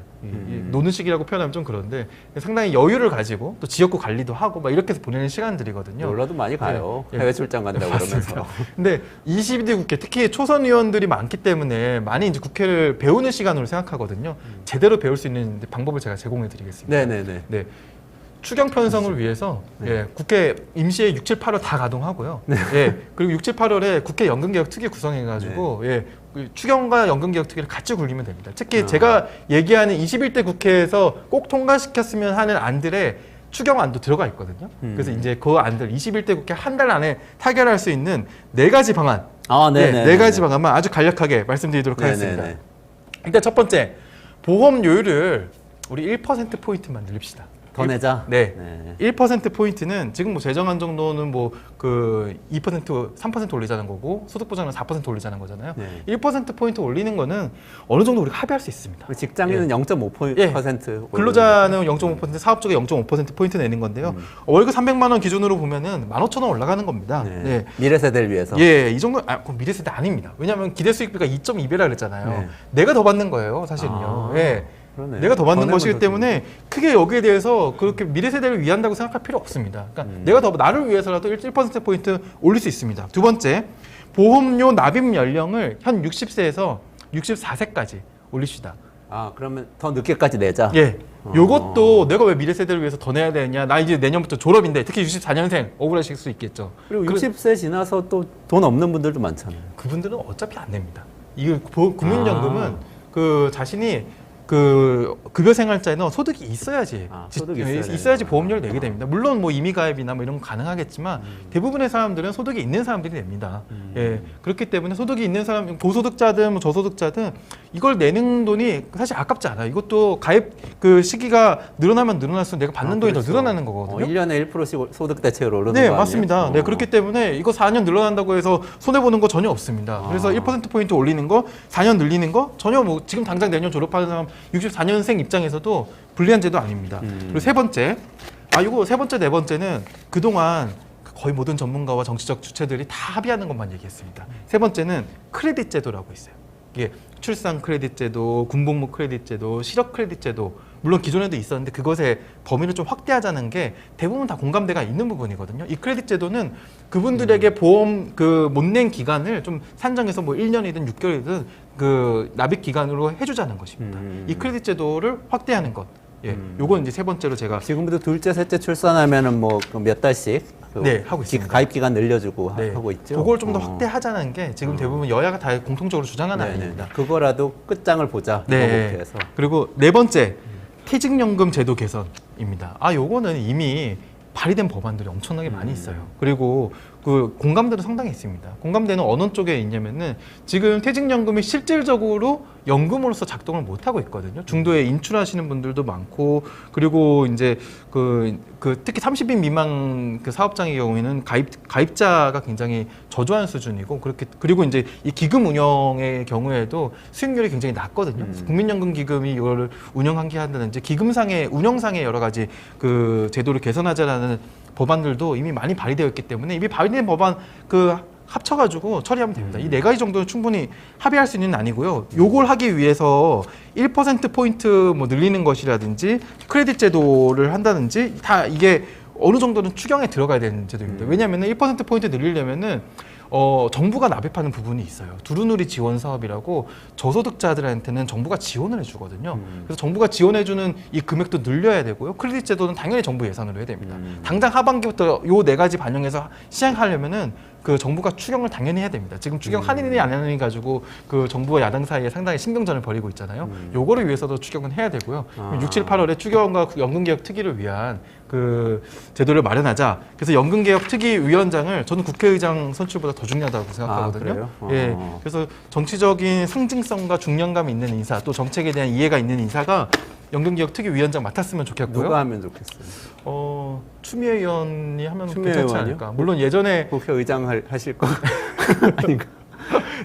노는 시기라고 표현하면 좀 그런데 상당히 여유를 가지고 또 지역구 관리도 하고 막 이렇게 해서 보내는 시간들이거든요. 놀러도 많이 가요. 네. 해외 출장 간다고 그러면서. 근데 22대 국회 특히 초선 의원들이 많기 때문에 많이 이제 국회를 배우는 시간으로 생각하거든요. 제대로 배울 수 있는 방법을 제가 제공해 드리겠습니다. 네네네. 네. 추경 편성을 위해서 예, 국회 임시회 6, 7, 8월 다 가동하고요. 예, 그리고 6, 7, 8월에 국회 연금개혁 특위 구성해가지고 예, 그 추경과 연금개혁 특위를 같이 굴리면 됩니다. 특히 제가 얘기하는 21대 국회에서 꼭 통과시켰으면 하는 안들에 추경안도 들어가 있거든요. 그래서 이제 그 안들 21대 국회 한 달 안에 타결할 수 있는 4가지 방안, 네 가지 방안만 아주 간략하게 말씀드리도록 하겠습니다. 일단 첫 번째, 보험료율을 우리 1%포인트만 늘립시다. 더 내자. 네. 네. 1%포인트는 지금 뭐 재정 안정론은 뭐 그 2%, 3% 올리자는 거고 소득 보장은 4% 올리자는 거잖아요. 네. 1%포인트 올리는 거는 어느 정도 우리가 합의할 수 있습니다. 직장인은 0.5% 근로자는 0.5%, 사업주가 0.5%포인트 내는 건데요. 월급 300만 원 기준으로 보면은 15,000원 올라가는 겁니다. 네. 네. 미래 세대를 위해서. 예, 이 정도, 그럼 미래 세대 아닙니다. 왜냐하면 기대 수익비가 2.2배라 그랬잖아요. 네. 내가 더 받는 거예요, 사실은요. 아, 예. 그러네. 내가 더 받는 더 것이기 내면 때문에 크게 여기에 대해서 그렇게 미래 세대를 위한다고 생각할 필요 없습니다. 그러니까 내가 더 나를 위해서라도 1%포인트 올릴 수 있습니다. 두 번째, 보험료 납입 연령을 현 60세에서 64세까지 올립시다. 아, 그러면 더 늦게까지 내자. 예. 요것도 내가 왜 미래 세대를 위해서 더 내야 되냐? 나 이제 내년부터 졸업인데 특히 64년생 억울하실 수 있겠죠. 그리고 60세 지나서 또 돈 없는 분들도 많잖아요. 그분들은 어차피 안 냅니다. 이거 국민연금은 그 자신이 그 급여 생활자에는 소득이 있어야지 소득이 있어야지 보험료를 내게 됩니다. 물론 뭐 임의 가입이나 뭐 이런 건 가능하겠지만 대부분의 사람들은 소득이 있는 사람들이 냅니다. 예, 그렇기 때문에 소득이 있는 사람, 고소득자든 뭐 저소득자든 이걸 내는 돈이 사실 아깝지 않아요. 이것도 가입 그 시기가 늘어나면 늘어날수록 내가 받는 돈이 더 늘어나는 거거든요. 1년에 1%씩 소득 대체로 오르는 거 네, 아니에요? 맞습니다. 네, 그렇기 때문에 이거 4년 늘어난다고 해서 손해보는 거 전혀 없습니다. 그래서 1%포인트 올리는 거, 4년 늘리는 거 전혀 뭐 지금 당장 내년 졸업하는 사람 64년생 입장에서도 불리한 제도 아닙니다. 그리고 세 번째, 이거 세 번째, 네 번째는 그동안 거의 모든 전문가와 정치적 주체들이 다 합의하는 것만 얘기했습니다. 세 번째는 크레딧 제도라고 있어요. 이게 출산 크레딧 제도, 군복무 크레딧 제도, 실업 크레딧 제도, 물론 기존에도 있었는데 그것의 범위를 좀 확대하자는 게 대부분 다 공감대가 있는 부분이거든요. 이 크레딧 제도는 그분들에게 보험 그 못 낸 기간을 좀 산정해서 뭐 1년이든 6개월이든 그 납입 기간으로 해주자는 것입니다. 이 크레딧 제도를 확대하는 것. 예, 요건 이제 세 번째로 제가 지금부터 둘째, 셋째 출산하면은 뭐 몇 달씩 네, 하고 있습니다. 가입 기간 늘려주고 네, 하고 있죠. 그걸 좀 더 확대하자는 게 지금 대부분 여야가 다 공통적으로 주장하는 아닙니다. 그거라도 끝장을 보자. 네. 목표에서. 그리고 네 번째, 퇴직연금 제도 개선입니다. 요거는 이미 발의된 법안들이 엄청나게 많이 있어요. 그리고 그 공감대도 상당히 있습니다. 공감대는 어느 쪽에 있냐면은 지금 퇴직연금이 실질적으로 연금으로서 작동을 못 하고 있거든요. 중도에 인출하시는 분들도 많고, 그리고 이제 그 특히 30인 미만 그 사업장의 경우에는 가입자가 굉장히 저조한 수준이고, 그리고 이제 이 기금 운영의 경우에도 수익률이 굉장히 낮거든요. 그래서 국민연금 기금이 이거를 운영하게 한다든지 기금상의 운영상의 여러 가지 그 제도를 개선하자라는 법안들도 이미 많이 발의되어 있기 때문에 이미 발의된 법안 합쳐가지고 처리하면 됩니다. 이 네 가지 정도는 충분히 합의할 수 있는 아니고요. 요걸 하기 위해서 1%포인트 뭐 늘리는 것이라든지 크레딧 제도를 한다든지 다 이게 어느 정도는 추경에 들어가야 되는 제도입니다. 왜냐하면 1%포인트 늘리려면은 정부가 납입하는 부분이 있어요. 두루누리 지원 사업이라고 저소득자들한테는 정부가 지원을 해주거든요. 그래서 정부가 지원해주는 이 금액도 늘려야 되고요. 크레딧 제도는 당연히 정부 예산으로 해야 됩니다. 당장 하반기부터 요 네 가지 반영해서 시행하려면은 그 정부가 추경을 당연히 해야 됩니다. 지금 추경 하느니 안 하느니 가지고 그 정부와 야당 사이에 상당히 신경전을 벌이고 있잖아요. 요거를 위해서도 추경은 해야 되고요. 6, 7, 8월에 추경과 연금개혁 특위를 위한 그 제도를 마련하자. 그래서 연금개혁 특위위원장을 저는 국회의장 선출보다 더 중요하다고 생각하거든요. 예, 그래서 정치적인 상징성과 중량감 있는 인사, 또 정책에 대한 이해가 있는 인사가 연금개혁 특위위원장 맡았으면 좋겠고요. 누가 하면 좋겠어요? 추미애 의원이 하면 추미애 괜찮지 의원이요? 않을까. 물론 예전에 국회의장 하실 거 아닌가?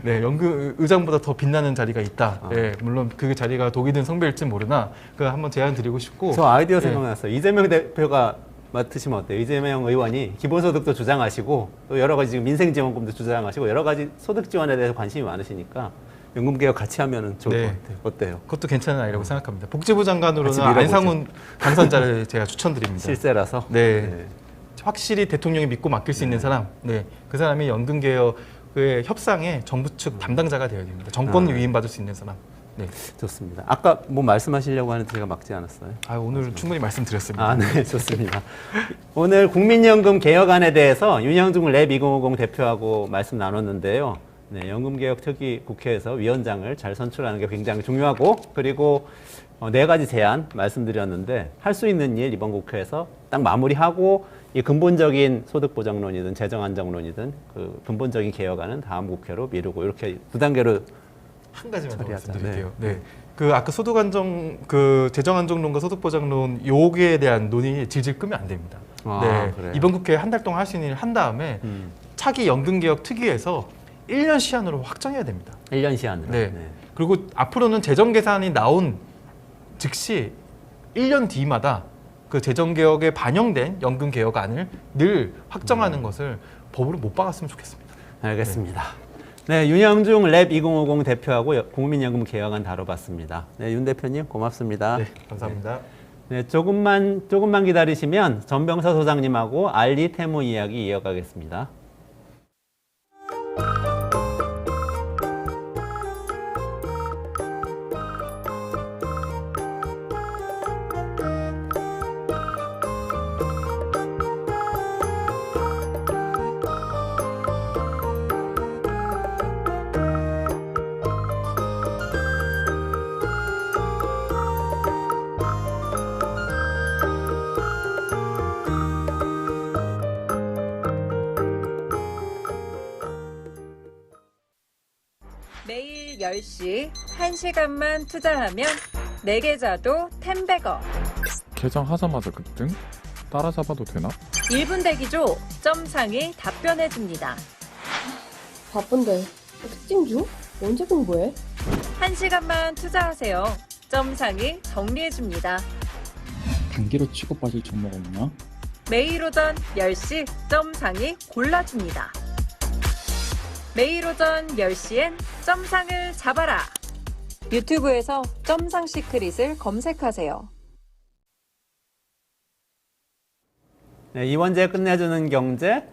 네, 연금 의장보다 더 빛나는 자리가 있다. 예, 물론 그 자리가 독이 든 성배일지 모르나 그 한번 제안 드리고 싶고. 저 아이디어 생각났어요. 이재명 대표가 맡으시면 어때요? 이재명 의원이 기본소득도 주장하시고 또 여러 가지 지금 민생지원금도 주장하시고 여러 가지 소득 지원에 대해서 관심이 많으시니까 연금개혁 같이 하면 좋을 것 같아요. 어때요? 그것도 괜찮은 아이라고 생각합니다. 복지부 장관으로는 같이 밀어보죠. 안상훈 당선자를 제가 추천드립니다. 실세라서. 네. 확실히 대통령이 믿고 맡길 수 있는 사람. 네. 그 사람이 연금개혁의 협상에 정부 측 담당자가 되어야 됩니다. 정권 위임받을 수 있는 사람. 네. 좋습니다. 아까 뭐 말씀하시려고 하는데 제가 막지 않았어요. 오늘 충분히 말씀드렸습니다. 네, 좋습니다. 오늘 국민연금 개혁안에 대해서 윤영중 랩2050 대표하고 말씀 나눴는데요. 네, 연금개혁특위 국회에서 위원장을 잘 선출하는 게 굉장히 중요하고, 그리고 네 가지 제안 말씀드렸는데 할 수 있는 일 이번 국회에서 딱 마무리하고 이 근본적인 소득보장론이든 재정안정론이든 그 근본적인 개혁안은 다음 국회로 미루고 이렇게 두 단계로 한 가지만 더 처리하자. 말씀드릴게요. 네. 그 아까 소득 안정 그 재정 안정론과 소득 보장론 요기에 대한 논의 질질 끄면 안 됩니다. 네. 그래요? 이번 국회에 한 달 동안 할 수 있는 일 한 다음에 차기 연금 개혁 특위에서 1년 시한으로 확정해야 됩니다. 1년 시한으로. 네. 그리고 앞으로는 재정 계산이 나온 즉시 1년 뒤마다 그 재정 개혁에 반영된 연금 개혁안을 늘 확정하는 것을 법으로 못 박았으면 좋겠습니다. 알겠습니다. 네, 윤영중 랩 2050 대표하고 국민연금 개혁안 다뤄봤습니다. 네, 윤 대표님 고맙습니다. 네, 감사합니다. 네, 조금만 기다리시면 전병서 소장님하고 알리 테무 이야기 이어가겠습니다. 매일 10시 1시간만 투자하면 내 계좌도 10배거. 개장하자마자 급등? 따라잡아도 되나? 1분 대기조 점상이 답변해줍니다. 바쁜데 특징 중? 언제 공부해? 1시간만 투자하세요. 점상이 정리해줍니다. 단기로 치고 빠질 종목 없나? 매일 오전 10시 점상이 골라줍니다. 매일 오전 10시엔 점상을 잡아라. 유튜브에서 점상 시크릿을 검색하세요. 네, 이원재 끝내주는 경제,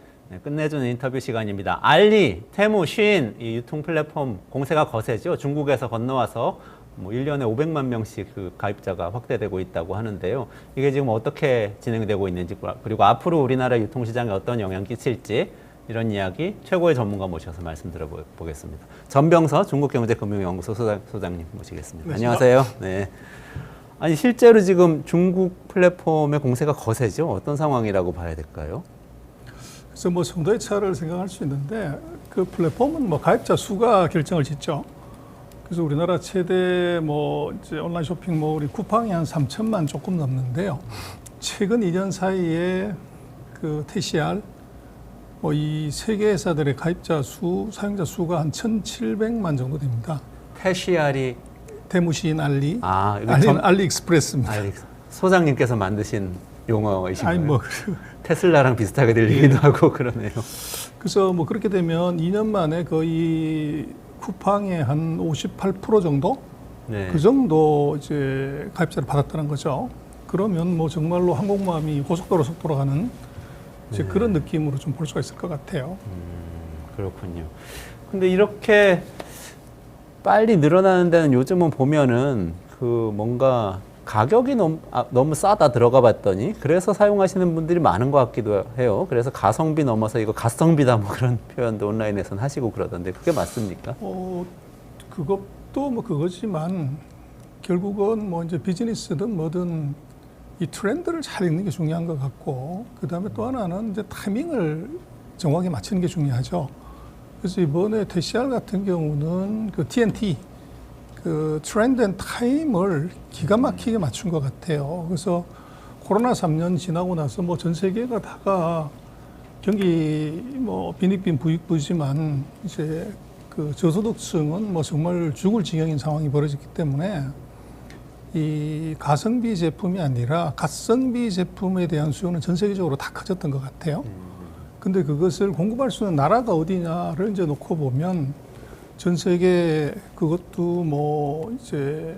끝내주는 인터뷰 시간입니다. 알리, 테무, 쉰, 이 유통 플랫폼 공세가 거세죠. 중국에서 건너와서 뭐 1년에 500만 명씩 그 가입자가 확대되고 있다고 하는데요. 이게 지금 어떻게 진행되고 있는지, 그리고 앞으로 우리나라 유통시장에 어떤 영향 끼칠지, 이런 이야기 최고의 전문가 모셔서 말씀 들어보겠습니다. 전병서 중국경제금융연구소 소장님 모시겠습니다. 네, 안녕하세요. 네. 아니 실제로 지금 중국 플랫폼의 공세가 거세죠. 어떤 상황이라고 봐야 될까요? 그래서 뭐 정도의 차를 생각할 수 있는데 그 플랫폼은 뭐 가입자 수가 결정을 짓죠. 그래서 우리나라 최대 뭐 이제 온라인 쇼핑몰이 쿠팡이 한 3천만 조금 넘는데요. 최근 2년 사이에 그 TCR 뭐 이 세 개 회사들의 가입자 수, 사용자 수가 한 1,700만 정도 됩니다. 테시알이 테무시인 알리, 이거 알리익스프레스입니다. 소장님께서 만드신 용어이신가요? 아니 뭐 테슬라랑 비슷하게 들리기도 하고 그러네요. 그래서 뭐 그렇게 되면 2년 만에 거의 쿠팡의 한 58% 정도? 네. 그 정도 이제 가입자를 받았다는 거죠. 그러면 뭐 정말로 항공모함이 고속도로 속도로 가는 이제 그런 느낌으로 좀 볼 수가 있을 것 같아요. 그렇군요. 근데 이렇게 빨리 늘어나는 데는 요즘은 보면은 그 뭔가 가격이 너무 싸다 들어가 봤더니 그래서 사용하시는 분들이 많은 것 같기도 해요. 그래서 가성비 넘어서 이거 가성비다 뭐 그런 표현도 온라인에서는 하시고 그러던데 그게 맞습니까? 그것도 뭐 그거지만 결국은 뭐 이제 비즈니스든 뭐든 이 트렌드를 잘 읽는 게 중요한 것 같고 그다음에 또 하나는 이제 타이밍을 정확히 맞추는 게 중요하죠. 그래서 이번에 TCR 같은 경우는 그 TNT 그 트렌드 앤 타임을 기가 막히게 맞춘 것 같아요. 그래서 코로나 3년 지나고 나서 뭐 전 세계가 다가 경기 뭐 빈익빈 부익부지만 이제 그 저소득층은 뭐 정말 죽을 지경인 상황이 벌어졌기 때문에 이 가성비 제품이 아니라 갓성비 제품에 대한 수요는 전 세계적으로 다 커졌던 것 같아요. 근데 그것을 공급할 수 있는 나라가 어디냐를 이제 놓고 보면 전 세계 그것도 뭐 이제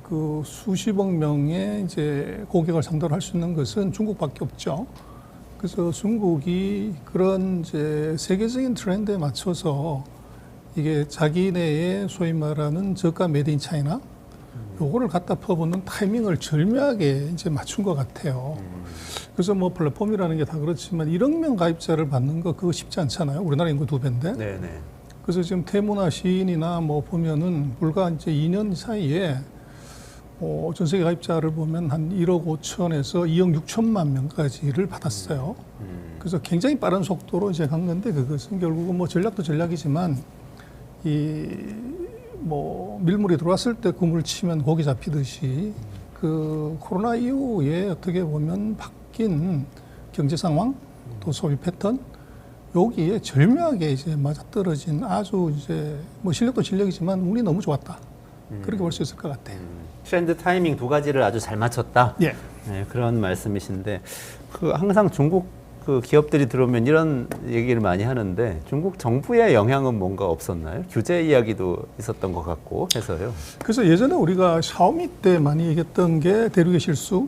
그 수십억 명의 이제 고객을 상대로 할 수 있는 것은 중국밖에 없죠. 그래서 중국이 그런 이제 세계적인 트렌드에 맞춰서 이게 자기네의 소위 말하는 저가 메이드 인 차이나 요거를 갖다 퍼붓는 타이밍을 절묘하게 이제 맞춘 것 같아요. 그래서 뭐 플랫폼이라는 게 다 그렇지만 1억 명 가입자를 받는 거 그거 쉽지 않잖아요. 우리나라 인구 2배인데. 네네. 그래서 지금 테무나 시인이나 뭐 보면은 불과 이제 2년 사이에 전 세계 가입자를 보면 한 1억 5천에서 2억 6천만 명까지를 받았어요. 그래서 굉장히 빠른 속도로 이제 간 건데 그것은 결국은 뭐 전략도 전략이지만 이 뭐 밀물이 들어왔을 때 그물 치면 고기 잡히듯이 그 코로나 이후에 어떻게 보면 바뀐 경제 상황 또 소비 패턴 여기에 절묘하게 이제 맞아떨어진 아주 이제 뭐 실력도 실력이지만 운이 너무 좋았다. 그렇게 볼 수 있을 것 같아요. 트렌드 타이밍 두 가지를 아주 잘 맞췄다. 예. 네, 그런 말씀이신데 그 항상 중국 그 기업들이 들어오면 이런 얘기를 많이 하는데 중국 정부의 영향은 뭔가 없었나요? 규제 이야기도 있었던 것 같고 해서요. 그래서 예전에 우리가 샤오미 때 많이 얘기했던 게 대륙의 실수.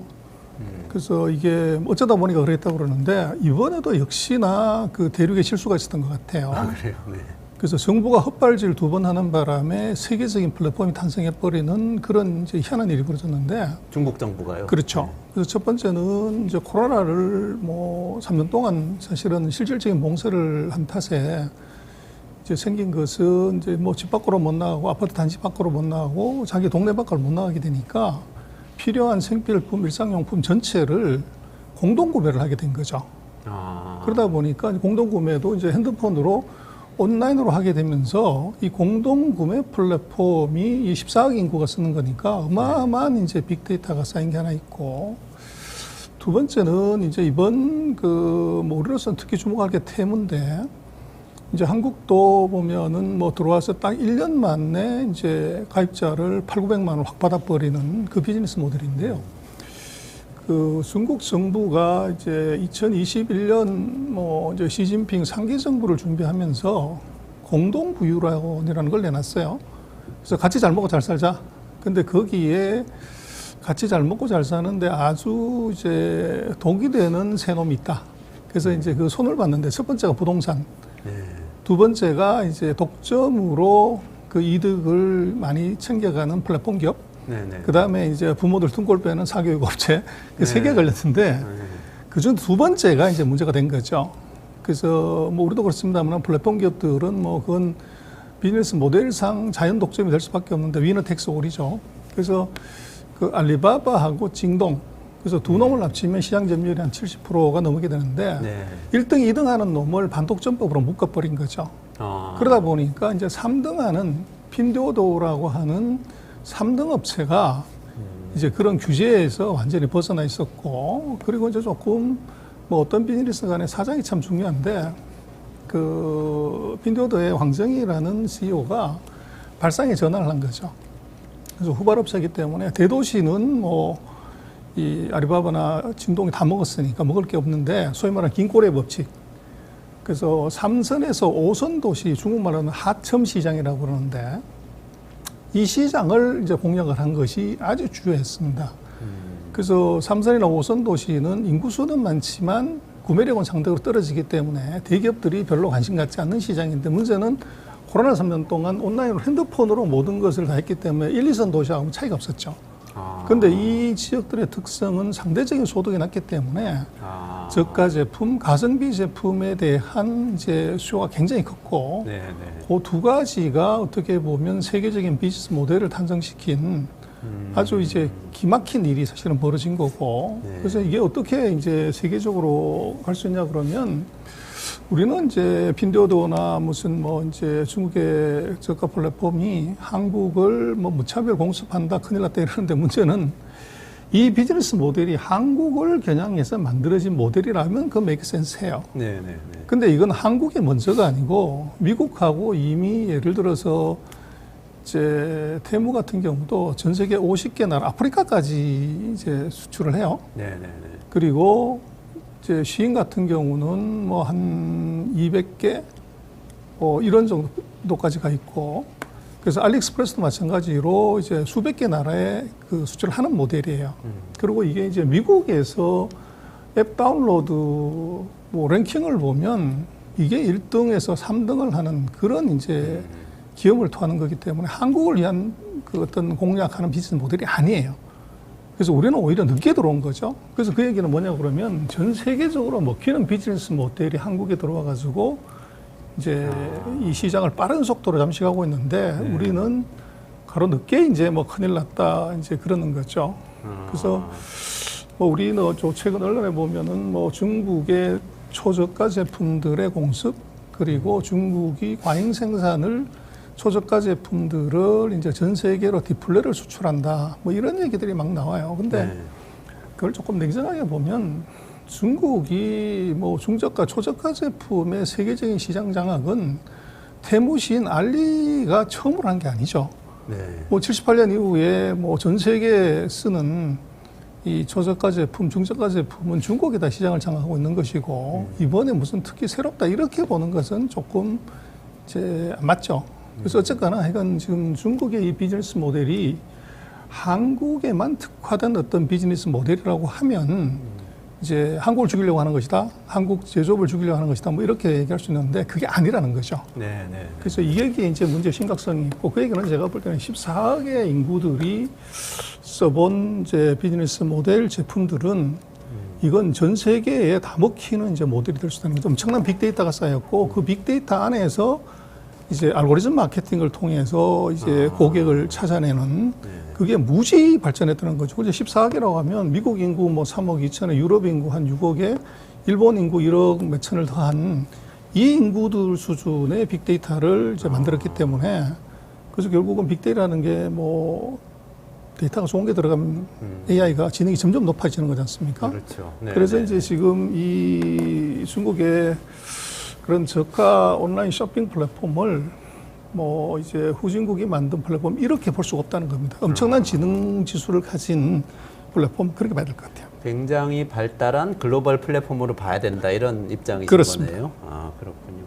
그래서 이게 어쩌다 보니까 그랬다고 그러는데 이번에도 역시나 그 대륙의 실수가 있었던 것 같아요. 그래요. 네. 그래서 정부가 헛발질 2번 하는 바람에 세계적인 플랫폼이 탄생해버리는 그런 이제 희한한 일이 벌어졌는데 중국 정부가요. 그렇죠. 그래서 첫 번째는 이제 코로나를 뭐 3년 동안 사실은 실질적인 봉쇄를 한 탓에 이제 생긴 것은 이제 뭐 집 밖으로 못 나가고 아파트 단지 밖으로 못 나가고 자기 동네 밖을 못 나가게 되니까 필요한 생필품, 일상용품 전체를 공동 구매를 하게 된 거죠. 그러다 보니까 공동 구매도 이제 핸드폰으로 온라인으로 하게 되면서 이 공동 구매 플랫폼이 이 14억 인구가 쓰는 거니까 어마어마한 이제 빅데이터가 쌓인 게 하나 있고 두 번째는 이제 이번 그 뭐 우리로서는 특히 주목할 게 테무인데 이제 한국도 보면은 뭐 들어와서 딱 1년 만에 이제 가입자를 800~900만 원 확 받아버리는 그 비즈니스 모델인데요. 그 중국 정부가 이제 2021년 뭐 이제 시진핑 3기 정부를 준비하면서 공동부유라는 걸 내놨어요. 그래서 같이 잘 먹고 잘 살자. 근데 거기에 같이 잘 먹고 잘 사는데 아주 이제 독이 되는 새 놈이 있다. 그래서 이제 그 손을 봤는데 첫 번째가 부동산. 두 번째가 이제 독점으로 그 이득을 많이 챙겨가는 플랫폼 기업. 그 다음에 이제 부모들 등골 빼는 사교육 업체. 그 세 개 걸렸는데 그중 두 번째가 이제 문제가 된 거죠. 그래서 뭐 우리도 그렇습니다만 플랫폼 기업들은 뭐 그건 비즈니스 모델상 자연 독점이 될 수밖에 없는데 위너 텍스 올이죠. 그래서 그 알리바바하고 징동 그래서 두 놈을 합치면 시장 점유율이 한 70%가 넘게 되는데 1등, 2등 하는 놈을 반독점법으로 묶어버린 거죠. 그러다 보니까 이제 3등 하는 핀듀오도라고 하는 3등 업체가 이제 그런 규제에서 완전히 벗어나 있었고 그리고 이제 조금 뭐 어떤 비즈니스 간에 사장이 참 중요한데 그 핀듀오도의 황정희라는 CEO가 발상의 전환을 한 거죠. 그래서 후발업체이기 때문에 대도시는 뭐 이 아리바바나 진동이 다 먹었으니까 먹을 게 없는데 소위 말하는 긴꼬레 법칙. 그래서 3선에서 5선 도시 중국말로는 하청 시장이라고 그러는데 이 시장을 이제 공략을 한 것이 아주 주요했습니다. 그래서 3선이나 5선 도시는 인구수는 많지만 구매력은 상대적으로 떨어지기 때문에 대기업들이 별로 관심 갖지 않는 시장인데 문제는 코로나 3년 동안 온라인으로 핸드폰으로 모든 것을 다 했기 때문에 1, 2선 도시하고 차이가 없었죠. 그런데 이 지역들의 특성은 상대적인 소득이 낮기 때문에 저가 제품, 가성비 제품에 대한 이제 수요가 굉장히 컸고 그 두 가지가 어떻게 보면 세계적인 비즈니스 모델을 탄생시킨 아주 이제 기막힌 일이 사실은 벌어진 거고 그래서 이게 어떻게 이제 세계적으로 갈 수 있냐 그러면 우리는 이제 핀듀오도나 무슨 뭐 이제 중국의 저가 플랫폼이 한국을 뭐 무차별 공습한다 큰일 났다 이러는데 문제는 이 비즈니스 모델이 한국을 겨냥해서 만들어진 모델이라면 그 메이크 센스해요. 근데 이건 한국이 먼저가 아니고 미국하고 이미 예를 들어서 이제 테무 같은 경우도 전 세계 50개 나라 아프리카까지 이제 수출을 해요. 그리고 이제 시인 같은 경우는 뭐 한 200개 이런 정도까지 가 있고 그래서 알리익스프레스도 마찬가지로 이제 수백 개 나라에 그 수출을 하는 모델이에요. 그리고 이게 이제 미국에서 앱 다운로드 뭐 랭킹을 보면 이게 1등에서 3등을 하는 그런 이제 기업을 토하는 거기 때문에 한국을 위한 그 어떤 공략하는 비즈니스 모델이 아니에요. 그래서 우리는 오히려 늦게 들어온 거죠. 그래서 그 얘기는 뭐냐 그러면 전 세계적으로 먹히는 비즈니스 모델이 한국에 들어와 가지고 이제 이 시장을 빠른 속도로 잠식하고 있는데 우리는 가로 늦게 이제 뭐 큰일 났다 이제 그러는 거죠. 그래서 뭐 우리는 최근 언론에 보면은 뭐 중국의 초저가 제품들의 공습 그리고 중국이 과잉 생산을 초저가 제품들을 이제 전 세계로 디플레를 수출한다. 뭐 이런 얘기들이 막 나와요. 근데 네. 그걸 조금 냉정하게 보면 중국이 뭐 중저가, 초저가 제품의 세계적인 시장 장악은 테무신 알리가 처음으로 한 게 아니죠. 네. 뭐 78년 이후에 뭐 전 세계에 쓰는 이 초저가 제품, 중저가 제품은 중국이 다 시장을 장악하고 있는 것이고 이번에 무슨 특히 새롭다 이렇게 보는 것은 조금 이제 안 맞죠. 그래서 어쨌거나 하여간 지금 중국의 이 비즈니스 모델이 한국에만 특화된 어떤 비즈니스 모델이라고 하면 이제 한국을 죽이려고 하는 것이다. 한국 제조업을 죽이려고 하는 것이다. 뭐 이렇게 얘기할 수 있는데 그게 아니라는 거죠. 네, 네. 그래서 이게 이제 문제 심각성이 있고 그 얘기는 제가 볼 때는 14억의 인구들이 써본 이제 비즈니스 모델 제품들은 이건 전 세계에 다 먹히는 이제 모델이 될 수 있다는 거죠. 엄청난 빅데이터가 쌓였고 그 빅데이터 안에서 이제 알고리즘 마케팅을 통해서 이제 고객을 찾아내는 그게 무지 발전했다는 거죠. 이제 14억이라고 하면 미국 인구 뭐 3억 2천에 유럽 인구 한 6억에 일본 인구 1억 몇천을 더한 이 인구들 수준의 빅데이터를 이제 만들었기 때문에 그래서 결국은 빅데이터라는 게 뭐 데이터가 좋은 게 들어가면 AI가 지능이 점점 높아지는 거지 않습니까? 그렇죠. 네, 그래서 네. 이제 지금 이 중국의 그런 저가 온라인 쇼핑 플랫폼을 뭐 이제 후진국이 만든 플랫폼 이렇게 볼 수가 없다는 겁니다. 엄청난 지능 지수를 가진 플랫폼 그렇게 봐야 될 것 같아요. 굉장히 발달한 글로벌 플랫폼으로 봐야 된다 이런 입장이신 그렇습니다. 거네요. 아 그렇군요.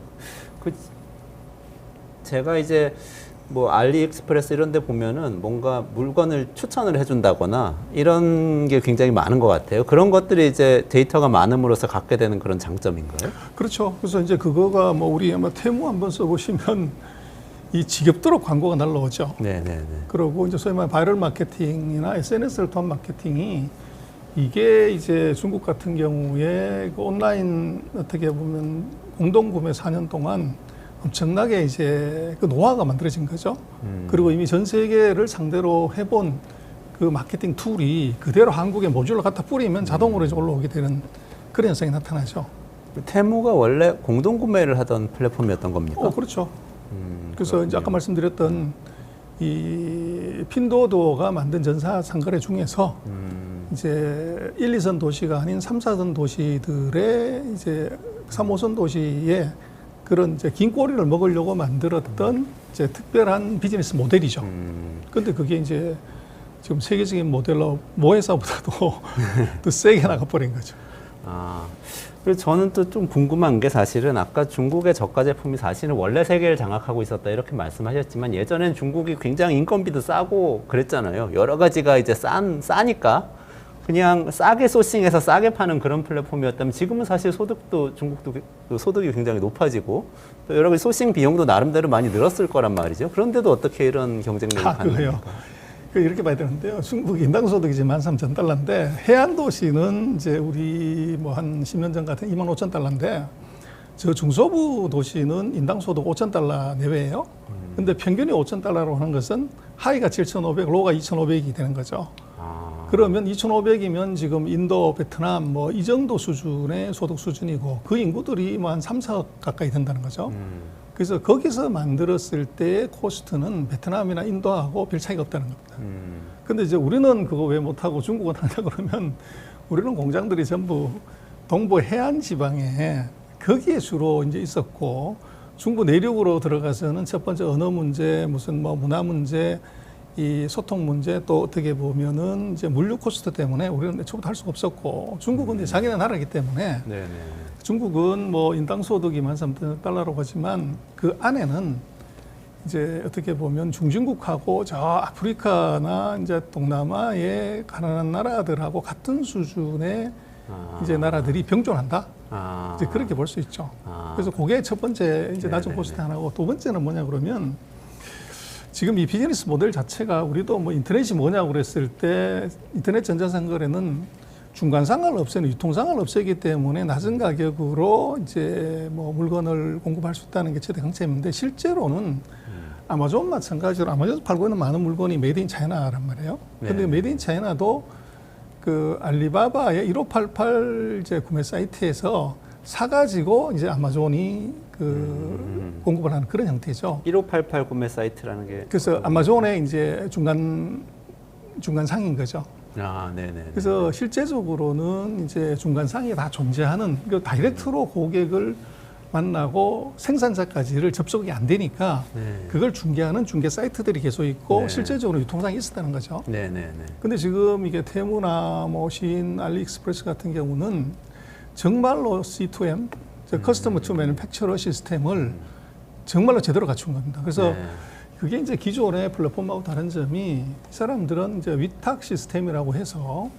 제가 이제 뭐 알리익스프레스 이런 데 보면은 뭔가 물건을 추천을 해준다거나 이런 게 굉장히 많은 것 같아요. 그런 것들이 이제 데이터가 많음으로써 갖게 되는 그런 장점인가요? 그렇죠. 그래서 이제 그거가 뭐 우리 아마 테무 한번 써보시면 이 지겹도록 광고가 날라오죠. 네네네. 그리고 이제 소위 말하는 바이럴 마케팅이나 SNS를 통한 마케팅이 이게 이제 중국 같은 경우에 그 온라인 어떻게 보면 공동구매 4년 동안 엄청나게 이제 그 노화가 만들어진 거죠. 그리고 이미 전 세계를 상대로 해본 그 마케팅 툴이 그대로 한국에 모듈로 갖다 뿌리면 자동으로 이제 올라오게 되는 그런 현상이 나타나죠. 테무가 원래 공동구매를 하던 플랫폼이었던 겁니까? 그렇죠. 그래서 이제 그렇군요. 아까 말씀드렸던 이 핀도어가 만든 전사상거래 중에서 이제 1, 2선 도시가 아닌 3, 4선 도시들의 이제 3, 5선 도시에 그런 이제 긴 꼬리를 먹으려고 만들었던 이제 특별한 비즈니스 모델이죠. 그런데 그게 이제 지금 세계적인 모델로 모회사보다도 더 세게 나가버린 거죠. 아, 그리고 저는 또 좀 궁금한 게 사실은 아까 중국의 저가 제품이 사실은 원래 세계를 장악하고 있었다 이렇게 말씀하셨지만 예전엔 중국이 굉장히 인건비도 싸고 그랬잖아요. 여러 가지가 이제 싸니까 그냥 싸게 소싱해서 싸게 파는 그런 플랫폼이었다면 지금은 사실 소득도 중국도 소득이 굉장히 높아지고 또 여러 가지 소싱 비용도 나름대로 많이 늘었을 거란 말이죠. 그런데도 어떻게 이런 경쟁력이 그거요. 이렇게 봐야 되는데요. 중국 인당 소득이 지금 13,000달러인데 해안 도시는 이제 우리 뭐 한 10년 전 같은 25,000달러인데 저 중서부 도시는 인당 소득 5,000달러 내외예요. 근데 평균이 5,000달러로 하는 것은 하이가 7,500, 로가 2,500이 되는 거죠. 그러면 2,500이면 지금 인도, 베트남 뭐 이 정도 수준의 소득 수준이고 그 인구들이 뭐 한 3, 4억 가까이 된다는 거죠. 그래서 거기서 만들었을 때의 코스트는 베트남이나 인도하고 별 차이가 없다는 겁니다. 근데 이제 우리는 그거 왜 못하고 중국은 하냐 그러면 우리는 공장들이 전부 동부 해안 지방에 거기에 주로 이제 있었고 중부 내륙으로 들어가서는 첫 번째 언어 문제, 무슨 뭐 문화 문제, 이 소통 문제 또 어떻게 보면은 이제 물류 코스트 때문에 우리는 애초부터 할 수가 없었고 중국은 이제 자기네 나라이기 때문에 네네. 중국은 뭐 인당 소득이 13,000달러라고 하지만 그 안에는 이제 어떻게 보면 중진국하고 저 아프리카나 이제 동남아의 가난한 나라들하고 같은 수준의 이제 나라들이 병존한다. 이제 그렇게 볼 수 있죠. 그래서 그게 첫 번째 이제 낮은 코스트 하나고 두 번째는 뭐냐 그러면 지금 이 비즈니스 모델 자체가 우리도 뭐 인터넷이 뭐냐고 그랬을 때 인터넷 전자상거래는 중간상을 없애는 유통상을 없애기 때문에 낮은 가격으로 이제 뭐 물건을 공급할 수 있다는 게 최대 강점인데 실제로는 아마존 마찬가지로 아마존에서 팔고 있는 많은 물건이 메이드 인 차이나란 말이에요. 근데 메이드 인 차이나도 그 알리바바의 1588 이제 구매 사이트에서 사가지고 이제 아마존이 공급을 하는 그런 형태죠. 1588 구매 사이트라는 게. 그래서 아마존의 이제 중간상인 거죠. 아, 네네. 그래서 실제적으로는 이제 중간상이 다 존재하는 그 다이렉트로 고객을 만나고 생산자까지를 접속이 안 되니까 네. 그걸 중개하는 중개 사이트들이 계속 있고 네. 실제적으로 유통상이 있었다는 거죠. 네네네. 근데 지금 이게 테무나 뭐 시인, 알리익스프레스 같은 경우는 정말로 C2M, 커스터머 투 매니팩처러 시스템을 정말로 제대로 갖춘 겁니다. 그래서 네. 그게 이제 기존의 플랫폼하고 다른 점이 이 사람들은 이제 위탁 시스템이라고 해서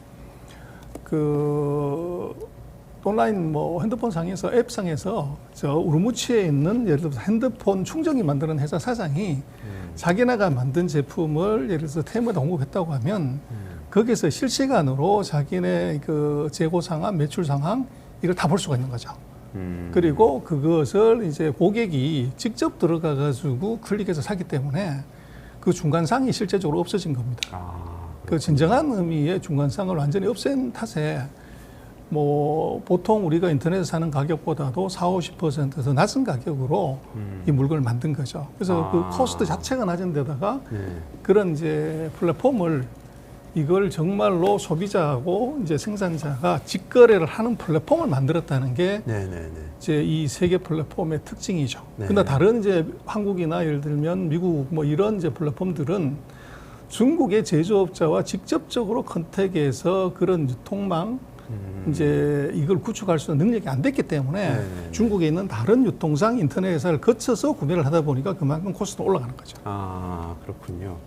그 온라인 뭐 핸드폰 상에서 앱 상에서 저 우르무치에 있는 예를 들어서 핸드폰 충전기 만드는 회사 사장이 자기네가 만든 제품을 예를 들어서 테무에다 공급했다고 하면 거기서 실시간으로 자기네 그 재고 상황, 매출 상황 이걸 다 볼 수가 있는 거죠. 그리고 그것을 이제 고객이 직접 들어가 가지고 클릭해서 사기 때문에 그 중간상이 실제적으로 없어진 겁니다. 그 진정한 의미의 중간상을 완전히 없앤 탓에 뭐 보통 우리가 인터넷에서 사는 가격보다도 40~50%더 낮은 가격으로 이 물건을 만든 거죠. 그래서 그 코스트 자체가 낮은 데다가 그런 이제 플랫폼을 이걸 정말로 소비자하고 이제 생산자가 직거래를 하는 플랫폼을 만들었다는 게 네네네. 이제 이 세계 플랫폼의 특징이죠. 네. 근데 다른 이제 한국이나 예를 들면 미국 뭐 이런 이제 플랫폼들은 중국의 제조업자와 직접적으로 컨택해서 그런 유통망 이제 이걸 구축할 수 있는 능력이 안 됐기 때문에 네네네. 중국에 있는 다른 유통상 인터넷 회사를 거쳐서 구매를 하다 보니까 그만큼 코스트가 올라가는 거죠. 아, 그렇군요.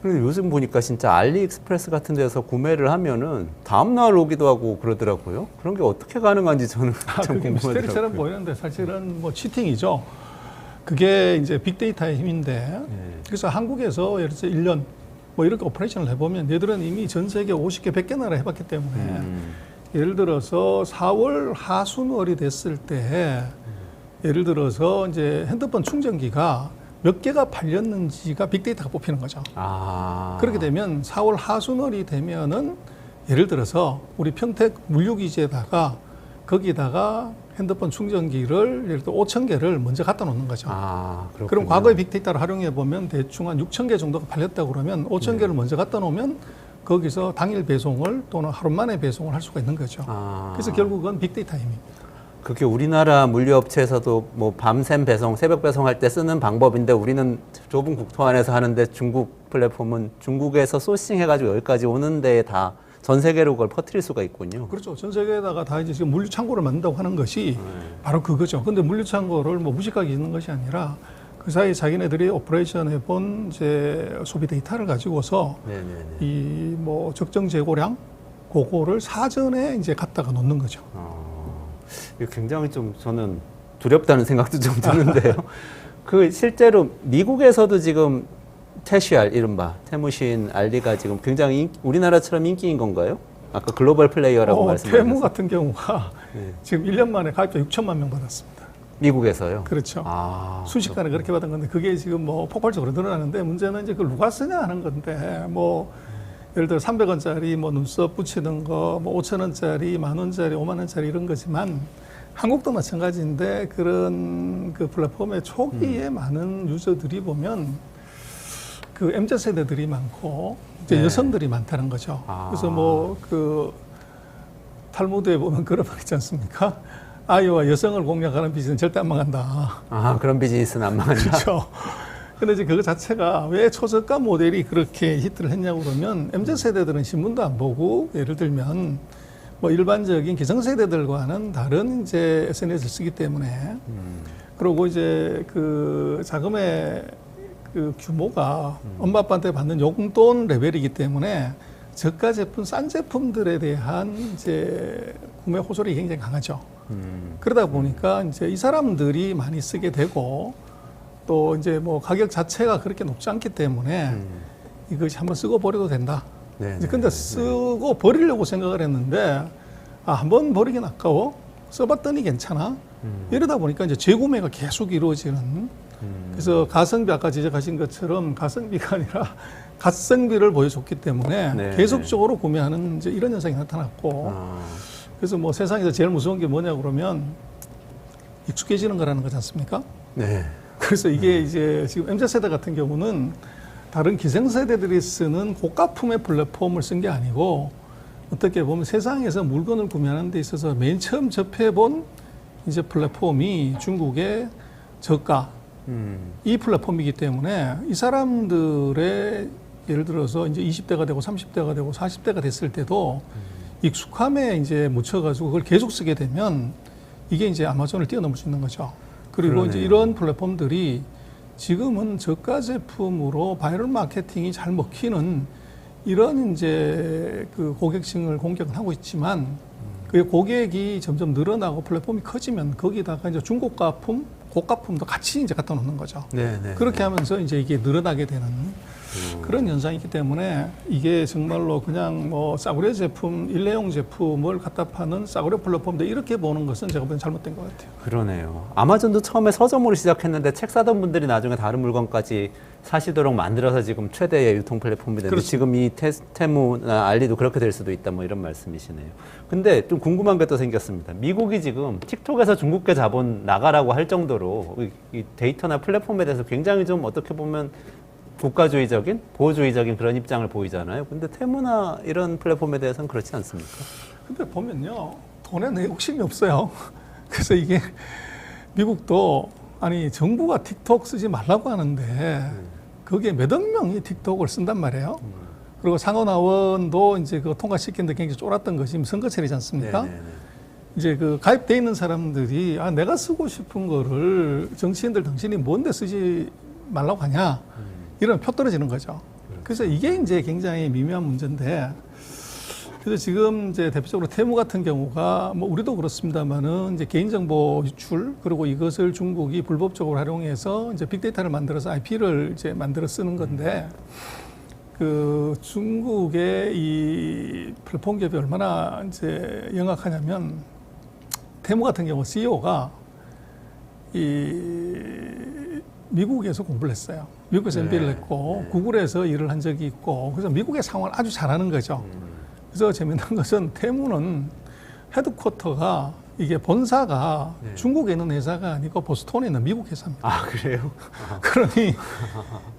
그런데 요즘 보니까 진짜 알리익스프레스 같은 데서 구매를 하면은 다음날 오기도 하고 그러더라고요. 그런 게 어떻게 가능한지 저는 참 그게 미스테리처럼 궁금하더라고요. 보이는데 사실은 뭐 치팅이죠. 그게 이제 빅데이터의 힘인데 네. 그래서 한국에서 예를 들어서 1년 뭐 이렇게 오퍼레이션을 해보면 얘들은 이미 전 세계 50개, 100개 나라 해봤기 때문에 예를 들어서 4월 하순월이 됐을 때 예를 들어서 이제 핸드폰 충전기가 몇 개가 팔렸는지가 빅데이터가 뽑히는 거죠. 아. 그렇게 되면 4월 하순월이 되면은 예를 들어서 우리 평택 물류기지에다가 거기다가 핸드폰 충전기를 예를 들어 5,000개를 먼저 갖다 놓는 거죠. 아, 그렇군요. 그럼 과거의 빅데이터를 활용해 보면 대충 한 6,000개 정도가 팔렸다고 그러면 5,000개를 먼저 갖다 놓으면 거기서 당일 배송을 또는 하루 만에 배송을 할 수가 있는 거죠. 아. 그래서 결국은 빅데이터 힘입니다. 그게 우리나라 물류업체에서도 뭐 밤샘 배송, 새벽 배송할 때 쓰는 방법인데 우리는 좁은 국토 안에서 하는데 중국 플랫폼은 중국에서 소싱해가지고 여기까지 오는 데에 다 전 세계로 그걸 퍼뜨릴 수가 있군요. 그렇죠. 전 세계에다가 다 이제 지금 물류 창고를 만든다고 하는 것이 바로 그거죠. 근데 물류 창고를 뭐 무식하게 있는 것이 아니라 그 사이에 자기네들이 오퍼레이션 해본 이제 소비 데이터를 가지고서 네네네. 이 뭐 적정 재고량 그거를 사전에 이제 갖다가 놓는 거죠. 이거 굉장히 좀 저는 두렵다는 생각도 좀 드는데요. 그 실제로 미국에서도 지금 태시알 이른바 태무신 알리가 지금 굉장히 우리나라처럼 인기인 건가요? 아까 글로벌 플레이어라고 말씀하셨어요. 테무 같은 경우가 네. 지금 1년 만에 가입자 6천만 명 받았습니다. 미국에서요? 그렇죠. 아, 순식간에 그렇게 받은 건데 그게 지금 뭐 폭발적으로 늘어나는데 문제는 이제 그걸 누가 쓰냐 하는 건데 뭐 예를 들어 300원짜리 뭐 눈썹 붙이는 거 뭐 5,000원짜리, 10,000원짜리, 50,000원짜리 이런 거지만 한국도 마찬가지인데 그런 그 플랫폼의 초기에 많은 유저들이 보면 그 MZ 세대들이 많고 이제 네. 여성들이 많다는 거죠. 아. 그래서 뭐 그 탈무드에 보면 그런 말 있지 않습니까? 아이와 여성을 공략하는 비즈니스는 절대 안 망한다. 아, 그런 비즈니스는 안 망한다. 그렇죠. 근데 이제 그거 자체가 왜 초저가 모델이 그렇게 히트를 했냐고 그러면 MZ 세대들은 신문도 안 보고 예를 들면 뭐 일반적인 기성세대들과는 다른 이제 SNS를 쓰기 때문에 그리고 이제 그 자금의 그 규모가 엄마 아빠한테 받는 용돈 레벨이기 때문에 저가 제품, 싼 제품들에 대한 이제 구매 호소력이 굉장히 강하죠. 그러다 보니까 이제 이 사람들이 많이 쓰게 되고 또 이제 뭐 가격 자체가 그렇게 높지 않기 때문에 이것이 한번 쓰고 버려도 된다. 네, 이제 근데 쓰고 버리려고 생각을 했는데 아, 한번 버리긴 아까워. 써봤더니 괜찮아. 이러다 보니까 이제 재구매가 계속 이루어지는. 그래서 가성비 아까 지적하신 것처럼 가성비가 아니라 갓성비를 보여줬기 때문에 네, 계속적으로 구매하는 이제 이런 현상이 나타났고. 아, 그래서 뭐 세상에서 제일 무서운 게 뭐냐 그러면 익숙해지는 거라는 거지 않습니까? 네. 그래서 이게 이제 지금 MZ세대 같은 경우는 다른 기성세대들이 쓰는 고가품의 플랫폼을 쓴 게 아니고 어떻게 보면 세상에서 물건을 구매하는 데 있어서 맨 처음 접해본 이제 플랫폼이 중국의 저가 이 플랫폼이기 때문에 이 사람들의 예를 들어서 이제 20대가 되고 30대가 되고 40대가 됐을 때도 익숙함에 이제 묻혀가지고 그걸 계속 쓰게 되면 이게 이제 아마존을 뛰어넘을 수 있는 거죠. 그리고 그러네요. 이제 이런 플랫폼들이 지금은 저가 제품으로 바이럴 마케팅이 잘 먹히는 이런 이제 그 고객층을 공격을 하고 있지만 그 고객이 점점 늘어나고 플랫폼이 커지면 거기다가 이제 중고가품, 고가품도 같이 이제 갖다 놓는 거죠. 네, 네. 그렇게 하면서 이제 이게 늘어나게 되는 그런 현상이기 때문에 이게 정말로 그냥 뭐 싸구려 제품, 일회용 제품을 갖다 파는 싸구려 플랫폼인데 이렇게 보는 것은 제가 보기엔 잘못된 것 같아요. 그러네요. 아마존도 처음에 서점으로 시작했는데 책 사던 분들이 나중에 다른 물건까지 사시도록 만들어서 지금 최대의 유통 플랫폼이 됐는데 그렇죠. 지금 이 테무나 알리도 그렇게 될 수도 있다 뭐 이런 말씀이시네요. 근데 좀 궁금한 게 또 생겼습니다. 미국이 지금 틱톡에서 중국계 자본 나가라고 할 정도로 이 데이터나 플랫폼에 대해서 굉장히 좀 어떻게 보면 국가주의적인, 보호주의적인 그런 입장을 보이잖아요. 근데 테무나 이런 플랫폼에 대해서는 그렇지 않습니까? 근데 보면요, 돈에 내 욕심이 없어요. 그래서 이게 미국도 아니 정부가 틱톡 쓰지 말라고 하는데 거기에 몇억 명이 틱톡을 쓴단 말이에요. 그리고 상원하원도 이제 그거 통과시키는데 굉장히 쫄았던 것이 선거철이지 않습니까? 네네네. 이제 그 가입돼 있는 사람들이 아 내가 쓰고 싶은 거를 정치인들 당신이 뭔데 쓰지 말라고 하냐 이런 표 떨어지는 거죠. 그래서 이게 이제 굉장히 미묘한 문제인데 그래서 지금 이제 대표적으로 테무 같은 경우가 뭐 우리도 그렇습니다만은 이제 개인정보 유출 그리고 이것을 중국이 불법적으로 활용해서 이제 빅데이터를 만들어서 IP를 이제 만들어 쓰는 건데 그 중국의 이 플랫폼 기업이 얼마나 이제 영악하냐면 테무 같은 경우 CEO가 이 미국에서 공부를 했어요. 미국에서 MBA를 했고 구글에서 일을 한 적이 있고 그래서 미국의 상황을 아주 잘하는 거죠. 그래서 재미난 것은 테무는 헤드쿼터가 이게 본사가 중국에 있는 회사가 아니고 보스턴에 있는 미국 회사입니다. 아, 그래요? 그러니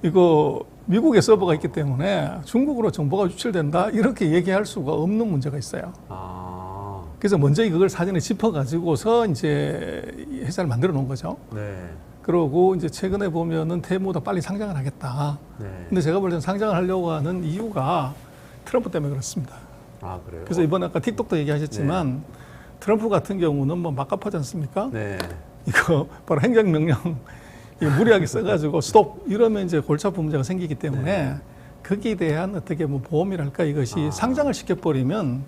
이거 미국에 서버가 있기 때문에 중국으로 정보가 유출된다 이렇게 얘기할 수가 없는 문제가 있어요. 아, 그래서 먼저 이걸 사전에 짚어가지고서 이제 회사를 만들어 놓은 거죠. 네. 그러고 이제 최근에 보면은 테무도 빨리 상장을 하겠다. 네. 근데 제가 볼 때는 상장을 하려고 하는 이유가 트럼프 때문에 그렇습니다. 아, 그래요? 그래서 이번에 아까 틱톡도 얘기하셨지만 트럼프 같은 경우는 뭐 막갑하지 않습니까? 네. 이거 바로 행정명령 무리하게 써가지고 스톱 이러면 이제 골치 아픈 문제가 생기기 때문에 거기에 대한 어떻게 뭐 보험이랄까 이것이 상장을 시켜버리면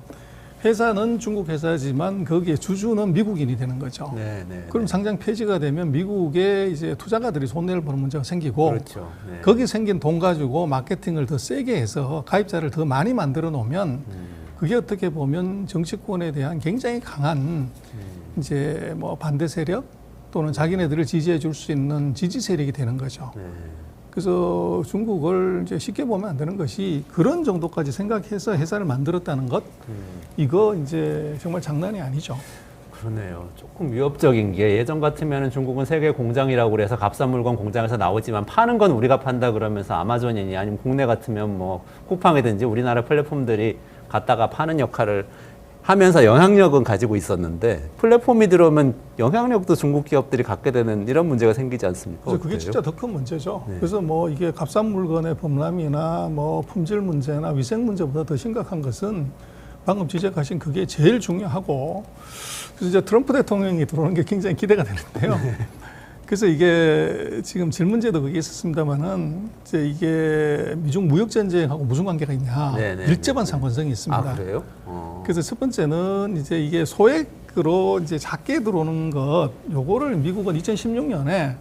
회사는 중국 회사지만 거기에 주주는 미국인이 되는 거죠. 네, 네. 그럼 상장 폐지가 되면 미국의 이제 투자가들이 손해를 보는 문제가 생기고 그렇죠. 네. 거기 생긴 돈 가지고 마케팅을 더 세게 해서 가입자를 더 많이 만들어 놓으면 그게 어떻게 보면 정치권에 대한 굉장히 강한 이제 뭐 반대 세력 또는 자기네들을 지지해 줄 수 있는 지지 세력이 되는 거죠. 네. 그래서 중국을 이제 쉽게 보면 안 되는 것이 그런 정도까지 생각해서 회사를 만들었다는 것 이거 이제 정말 장난이 아니죠. 그러네요. 조금 위협적인 게 예전 같으면 중국은 세계 공장이라고 그래서 값싼 물건 공장에서 나오지만 파는 건 우리가 판다 그러면서 아마존이니 아니면 국내 같으면 뭐 쿠팡이든지 우리나라 플랫폼들이 갖다가 파는 역할을 하면서 영향력은 가지고 있었는데 플랫폼이 들어오면 영향력도 중국 기업들이 갖게 되는 이런 문제가 생기지 않습니까? 그래서 그게 어때요? 진짜 더 큰 문제죠. 네. 그래서 뭐 이게 값싼 물건의 범람이나 뭐 품질 문제나 위생 문제보다 더 심각한 것은 방금 지적하신 그게 제일 중요하고 그래서 이제 트럼프 대통령이 들어오는 게 굉장히 기대가 되는데요. 그래서 이게 지금 질문제도 그게 있었습니다만은 이제 이게 미중 무역 전쟁하고 무슨 관계가 있냐 밀접한 상관성이 있습니다. 아, 그래요? 그래서 첫 번째는 이제 이게 소액으로 이제 작게 들어오는 것, 요거를 미국은 2016년에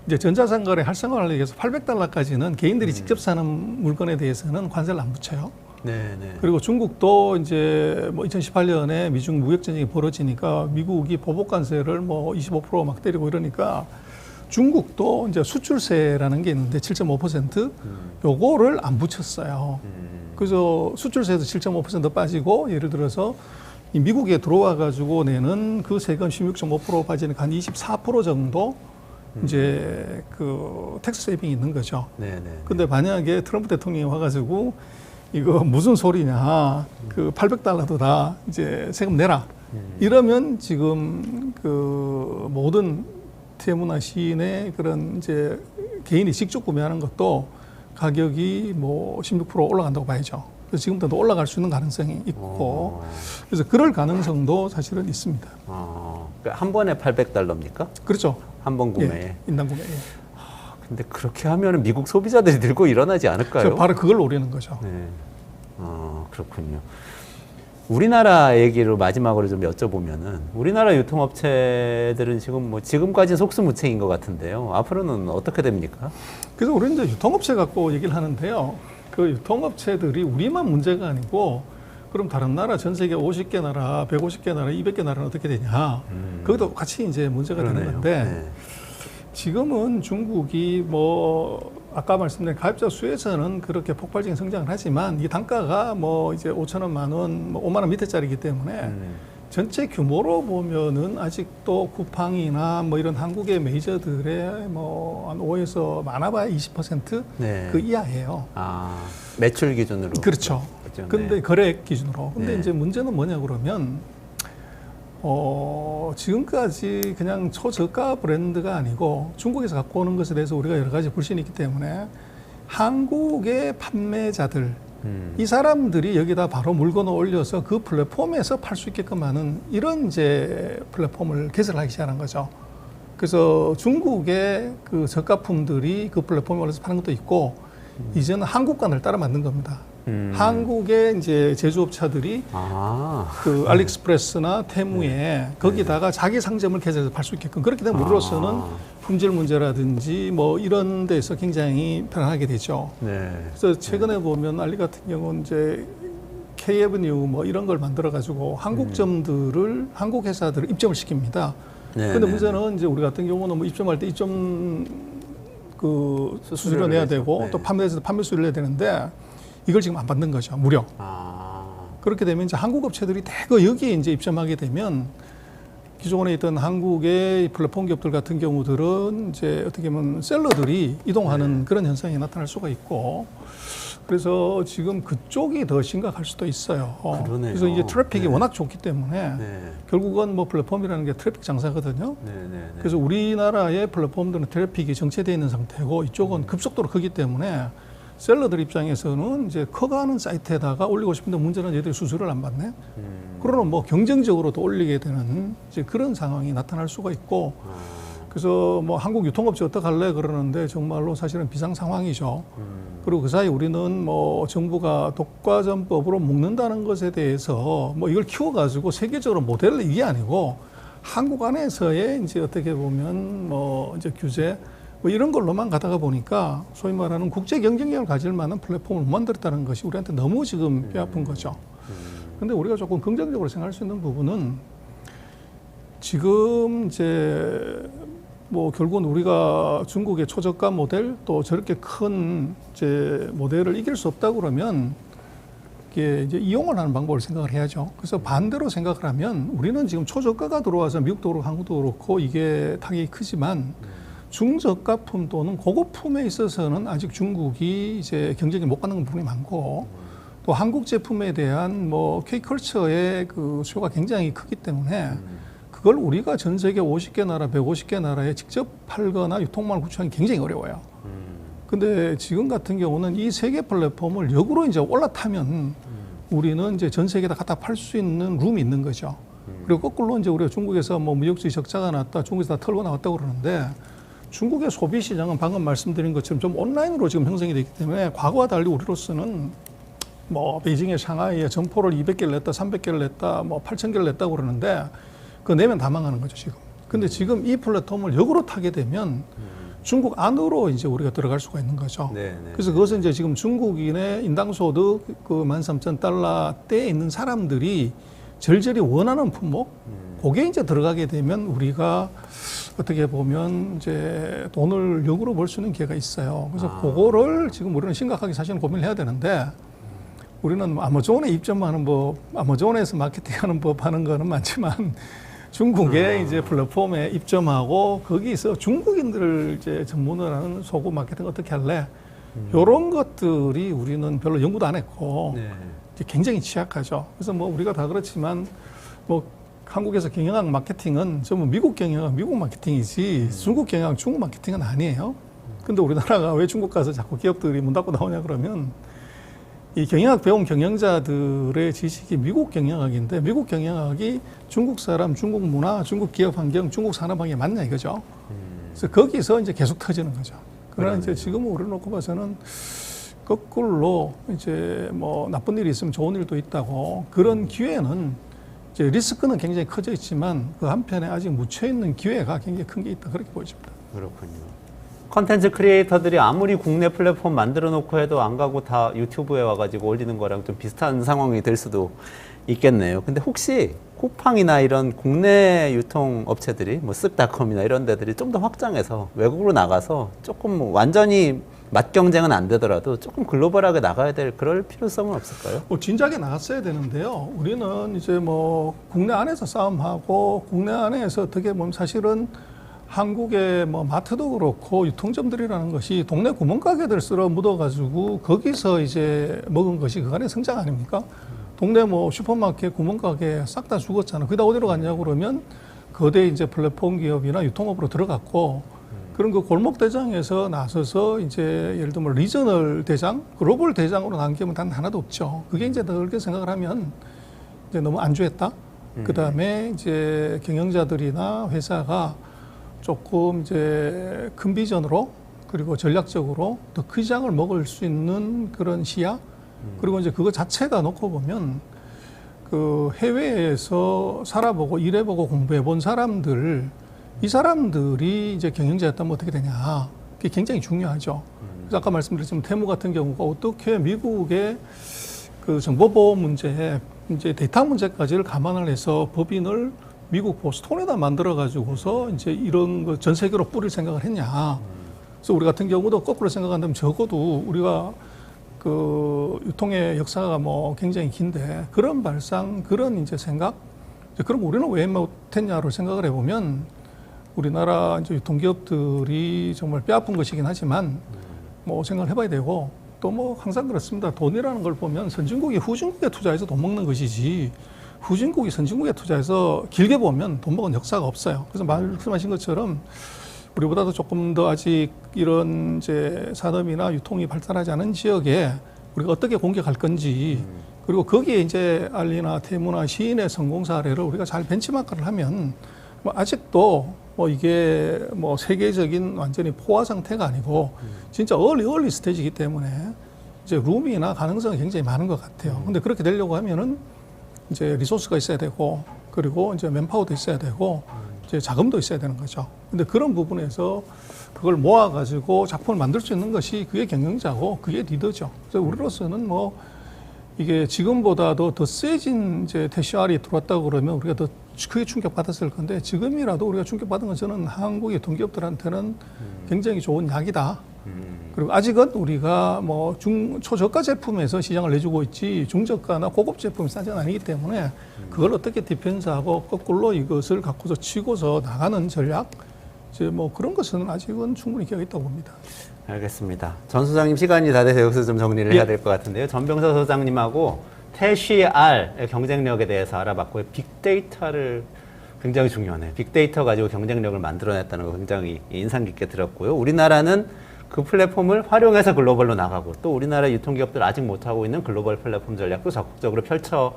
이제 전자상거래 활성화를 위해서 $800까지는 개인들이 직접 사는 물건에 대해서는 관세를 안 붙여요. 네, 네. 그리고 중국도 이제 뭐 2018년에 미중 무역 전쟁이 벌어지니까 미국이 보복 관세를 뭐 25% 막 때리고 이러니까 중국도 이제 수출세라는 게 있는데 7.5% 요거를 안 붙였어요. 그래서 수출세에서 7.5% 빠지고 예를 들어서 이 미국에 들어와 가지고 내는 그 세금 16.5% 빠지니까 한 24% 정도 이제 그 텍스 세이빙이 있는 거죠. 네네. 근데 만약에 트럼프 대통령이 와가지고 이거 무슨 소리냐, 그 800달러도 다 이제 세금 내라. 이러면 지금 그 모든 태무나 시인의 그런 이제 개인이 직접 구매하는 것도 가격이 뭐 16% 올라간다고 봐야죠. 그래서 지금부터 올라갈 수 있는 가능성이 있고, 그래서 그럴 가능성도 사실은 있습니다. 그러니까 한 번에 800달러입니까? 그렇죠. 한 번 구매에. 예, 인당 구매. 예. 근데 그렇게 하면 미국 소비자들이 들고 일어나지 않을까요? 그래서 바로 그걸 노리는 거죠. 네. 그렇군요. 우리나라 얘기로 마지막으로 좀 여쭤보면은 우리나라 유통업체들은 지금 뭐 지금까지는 속수무책인 것 같은데요. 앞으로는 어떻게 됩니까? 그래서 우리는 이제 유통업체 갖고 얘기를 하는데요. 그 유통업체들이 우리만 문제가 아니고 그럼 다른 나라 전 세계 50개 나라, 150개 나라, 200개 나라는 어떻게 되냐? 거기도 같이 이제 문제가 되는 그러네요. 건데 네. 지금은 중국이 뭐 아까 말씀드린 가입자 수에서는 그렇게 폭발적인 성장을 하지만 이 단가가 뭐 이제 5,000원, 10,000원, 뭐 5만 원 밑에짜리이기 때문에 전체 규모로 보면은 아직도 쿠팡이나 뭐 이런 한국의 메이저들의 뭐 한 5에서 많아봐야 20% 네. 그 이하예요. 매출 기준으로. 그렇죠. 그렇죠. 근데 네. 거래액 기준으로. 근데 네. 이제 문제는 뭐냐 그러면 지금까지 그냥 초저가 브랜드가 아니고 중국에서 갖고 오는 것에 대해서 우리가 여러 가지 불신이 있기 때문에 한국의 판매자들 이 사람들이 여기다 바로 물건을 올려서 그 플랫폼에서 팔 수 있게끔 하는 이런 이제 플랫폼을 개설하기 시작한 거죠. 그래서 중국의 그 저가품들이 그 플랫폼에 올라서 파는 것도 있고 이제는 한국관을 따라 만든 겁니다. 한국의 이제 제조업체들이 그 알리익스프레스나 테무에 거기다가 자기 상점을 개설해서 팔 수 있게끔 그렇게 되면 우리로서는 품질 문제라든지 뭐 이런 데서 굉장히 편하게 되죠. 네. 그래서 최근에 보면 알리 같은 경우는 이제 K-에브뉴 뭐 이런 걸 만들어 가지고 한국점들을 한국 회사들을 입점을 시킵니다. 그런데 문제는 이제 우리 같은 경우는 뭐 입점할 때 입점 그 수수료 내야 되고 네. 또 판매에서 판매 수수료를 내야 되는데 이걸 지금 안 받는 거죠. 무료. 그렇게 되면 이제 한국 업체들이 대거 여기에 이제 입점하게 되면 기존에 있던 한국의 플랫폼 기업들 같은 경우들은 이제 어떻게 보면 셀러들이 이동하는 그런 현상이 나타날 수가 있고 그래서 지금 그쪽이 더 심각할 수도 있어요. 그러네요. 그래서 이제 트래픽이 네. 워낙 좋기 때문에 결국은 뭐 플랫폼이라는 게 트래픽 장사거든요. 그래서 우리나라의 플랫폼들은 트래픽이 정체되어 있는 상태고 이쪽은 급속도로 크기 때문에 셀러들 입장에서는 이제 커가는 사이트에다가 올리고 싶은데 문제는 얘들이 수수료를 안 받네. 그러면 뭐 경쟁적으로도 올리게 되는 이제 그런 상황이 나타날 수가 있고 그래서 뭐 한국 유통업체 어떡할래 그러는데 정말로 사실은 비상 상황이죠. 그리고 그 사이 우리는 뭐 정부가 독과점법으로 묶는다는 것에 대해서 뭐 이걸 키워가지고 세계적으로 모델을 이게 아니고 한국 안에서의 이제 어떻게 보면 뭐 이제 규제 뭐 이런 걸로만 가다가 보니까 소위 말하는 국제 경쟁력을 가질 만한 플랫폼을 못 만들었다는 것이 우리한테 너무 지금 뼈아픈 거죠. 근데 우리가 조금 긍정적으로 생각할 수 있는 부분은 지금 이제 뭐 결국은 우리가 중국의 초저가 모델 또 저렇게 큰 이제 모델을 이길 수 없다 그러면 이게 이제 이용을 하는 방법을 생각을 해야죠. 그래서 반대로 생각을 하면 우리는 지금 초저가가 들어와서 미국도 그렇고 한국도 그렇고 이게 타격이 크지만 중저가품 또는 고급품에 있어서는 아직 중국이 이제 경쟁이 못 가는 부분이 많고 또 한국 제품에 대한 뭐 K컬처의 그 수요가 굉장히 크기 때문에 그걸 우리가 전 세계 50개 나라, 150개 나라에 직접 팔거나 유통망을 구축하기 굉장히 어려워요. 근데 지금 같은 경우는 이 세계 플랫폼을 역으로 이제 올라타면 우리는 이제 전 세계에다 갖다 팔 수 있는 룸이 있는 거죠. 그리고 거꾸로 이제 우리가 중국에서 뭐 무역수지 적자가 났다, 중국에서 다 털고 나왔다고 그러는데 중국의 소비 시장은 방금 말씀드린 것처럼 좀 온라인으로 지금 형성이 되기 때문에 과거와 달리 우리로서는 뭐 베이징에 상하이에 점포를 200개를 냈다, 300개를 냈다, 뭐 8,000개를 냈다고 그러는데 그거 내면 다 망하는 거죠, 지금. 근데 지금 이 플랫폼을 역으로 타게 되면 중국 안으로 이제 우리가 들어갈 수가 있는 거죠. 그래서 그것은 이제 지금 중국인의 인당소득 그 13,000달러대에 있는 사람들이 절절히 원하는 품목, 그게 이제 들어가게 되면 우리가 어떻게 보면 이제 돈을 역으로 벌 수 있는 기회가 있어요. 그래서 그거를 지금 우리는 심각하게 사실은 고민을 해야 되는데 우리는 뭐 아마존에 입점하는 법, 아마존에서 마케팅하는 법 하는 거는 많지만 중국의 이제 플랫폼에 입점하고 거기서 중국인들을 이제 전문으로 하는 소금 마케팅 어떻게 할래? 이런 것들이 우리는 별로 연구도 안 했고 네. 이제 굉장히 취약하죠. 그래서 뭐 우리가 다 그렇지만 뭐 한국에서 경영학 마케팅은 전부 미국 경영학 미국 마케팅이지 중국 경영학 중국 마케팅은 아니에요. 근데 우리나라가 왜 중국 가서 자꾸 기업들이 문 닫고 나오냐 그러면 이 경영학 배운 경영자들의 지식이 미국 경영학인데 미국 경영학이 중국 사람, 중국 문화, 중국 기업 환경, 중국 산업 환경에 맞냐 이거죠. 그래서 거기서 이제 계속 터지는 거죠. 그러나 이제 지금 우리를 놓고 봐서는 거꾸로 이제 뭐 나쁜 일이 있으면 좋은 일도 있다고 그런 기회는 이제 리스크는 굉장히 커져 있지만 그 한편에 아직 묻혀 있는 기회가 굉장히 큰 게 있다 그렇게 보여집니다. 그렇군요. 컨텐츠 크리에이터들이 아무리 국내 플랫폼 만들어 놓고 해도 안 가고 다 유튜브에 와가지고 올리는 거랑 좀 비슷한 상황이 될 수도 있겠네요. 근데 혹시 쿠팡이나 이런 국내 유통업체들이 뭐 쓱닷컴이나 이런 데들이 좀 더 확장해서 외국으로 나가서 조금 뭐 완전히 맛 경쟁은 안 되더라도 조금 글로벌하게 나가야 될 그럴 필요성은 없을까요? 뭐 진작에 나갔어야 되는데요. 우리는 이제 뭐 국내 안에서 싸움하고 국내 안에서 어떻게 보면 사실은 한국의 뭐 마트도 그렇고 유통점들이라는 것이 동네 구멍가게들 쓸어 묻어가지고 거기서 이제 먹은 것이 그간의 성장 아닙니까? 동네 뭐 슈퍼마켓 구멍가게 싹 다 죽었잖아. 그다 어디로 갔냐고 그러면 거대 이제 플랫폼 기업이나 유통업으로 들어갔고 그런 그 골목 대장에서 나서서 이제 예를 들면 리저널 대장, 글로벌 대장으로 난 기업은 단 하나도 없죠. 그게 이제 그렇게 생각을 하면 이제 너무 안주했다. 그 다음에 이제 경영자들이나 회사가 조금 이제 큰 비전으로 그리고 전략적으로 더 큰 시장을 먹을 수 있는 그런 시야 그리고 이제 그거 자체가 놓고 보면 그 해외에서 살아보고 일해보고 공부해본 사람들 이 사람들이 이제 경영자였다면 어떻게 되냐 그게 굉장히 중요하죠. 그래서 아까 말씀드렸지만 테무 같은 경우가 어떻게 미국의 그 정보보호 문제 이제 데이터 문제까지를 감안을 해서 법인을 미국 보스턴에다 만들어 가지고서 이제 이런 거 전 세계로 뿌릴 생각을 했냐. 그래서 우리 같은 경우도 거꾸로 생각한다면 적어도 우리가 그 유통의 역사가 뭐 굉장히 긴데 그런 발상, 그런 이제 생각, 그럼 우리는 왜 못했냐로 생각을 해보면 우리나라 이제 유통기업들이 정말 뼈아픈 것이긴 하지만 뭐 생각을 해봐야 되고 또 뭐 항상 그렇습니다. 돈이라는 걸 보면 선진국이 후진국에 투자해서 돈 먹는 것이지 후진국이 선진국에 투자해서 길게 보면 돈 먹은 역사가 없어요. 그래서 말씀하신 것처럼 우리보다도 조금 더 아직 이런 이제 산업이나 유통이 발달하지 않은 지역에 우리가 어떻게 공격할 건지 그리고 거기에 이제 알리나 테무나 시인의 성공 사례를 우리가 잘 벤치마크를 하면 뭐 아직도 뭐 이게 뭐 세계적인 완전히 포화 상태가 아니고 진짜 얼리 스테이지이기 때문에 이제 룸이나 가능성이 굉장히 많은 것 같아요. 근데 그렇게 되려고 하면은 이제 리소스가 있어야 되고 그리고 이제 맨파워도 있어야 되고 이제 자금도 있어야 되는 거죠. 근데 그런 부분에서 그걸 모아가지고 작품을 만들 수 있는 것이 그게 경영자고 그게 리더죠. 그래서 우리로서는 뭐 이게 지금보다도 더 세진 이제 대시알이 들어왔다고 그러면 우리가 더 크게 충격받았을 건데 지금이라도 우리가 충격받은 건 저는 한국의 동기업들한테는 굉장히 좋은 약이다. 그리고 아직은 우리가 뭐 초저가 제품에서 시장을 내주고 있지 중저가나 고급 제품이 싸진 아니기 때문에 그걸 어떻게 디펜스하고 거꾸로 이것을 갖고서 치고서 나가는 전략 이제 뭐 그런 것은 아직은 충분히 기회가 있다고 봅니다. 알겠습니다. 전 소장님 시간이 다 돼서 여기서 좀 정리를 해야 될 것 같은데요. 전병서 소장님하고 태쉬알의 경쟁력에 대해서 알아봤고요. 빅데이터를 굉장히 중요하네요. 빅데이터 가지고 경쟁력을 만들어냈다는 거 굉장히 인상 깊게 들었고요. 우리나라는 그 플랫폼을 활용해서 글로벌로 나가고 또 우리나라 유통기업들 아직 못하고 있는 글로벌 플랫폼 전략도 적극적으로 펼쳐야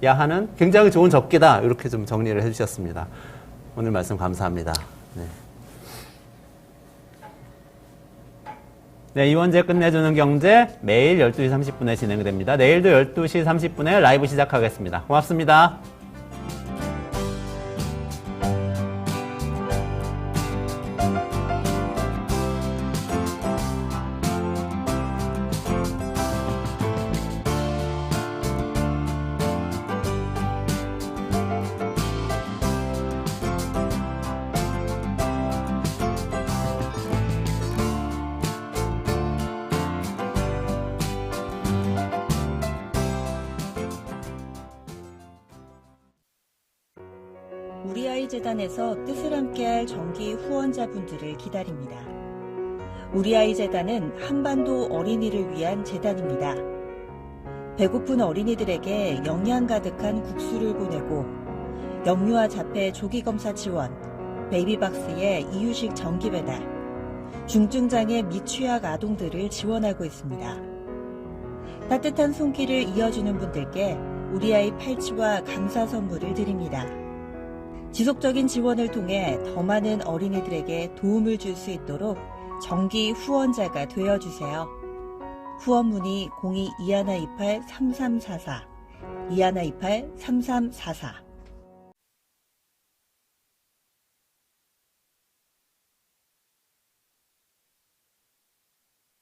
하는 굉장히 좋은 적기다. 이렇게 좀 정리를 해주셨습니다. 오늘 말씀 감사합니다. 네. 네, 이원재 끝내주는 경제 매일 12시 30분에 진행됩니다. 내일도 12시 30분에 라이브 시작하겠습니다. 고맙습니다. 우리 아이 재단에서 뜻을 함께할 정기 후원자분들을 기다립니다. 우리 아이 재단은 한반도 어린이를 위한 재단입니다. 배고픈 어린이들에게 영양 가득한 국수를 보내고 영유아 자폐 조기검사 지원, 베이비박스의 이유식 정기 배달, 중증장애 및 취약 아동들을 지원하고 있습니다. 따뜻한 손길을 이어주는 분들께 우리 아이 팔찌와 감사 선물을 드립니다. 지속적인 지원을 통해 더 많은 어린이들에게 도움을 줄 수 있도록 정기 후원자가 되어주세요. 후원 문의 02-2128-3344, 2128-3344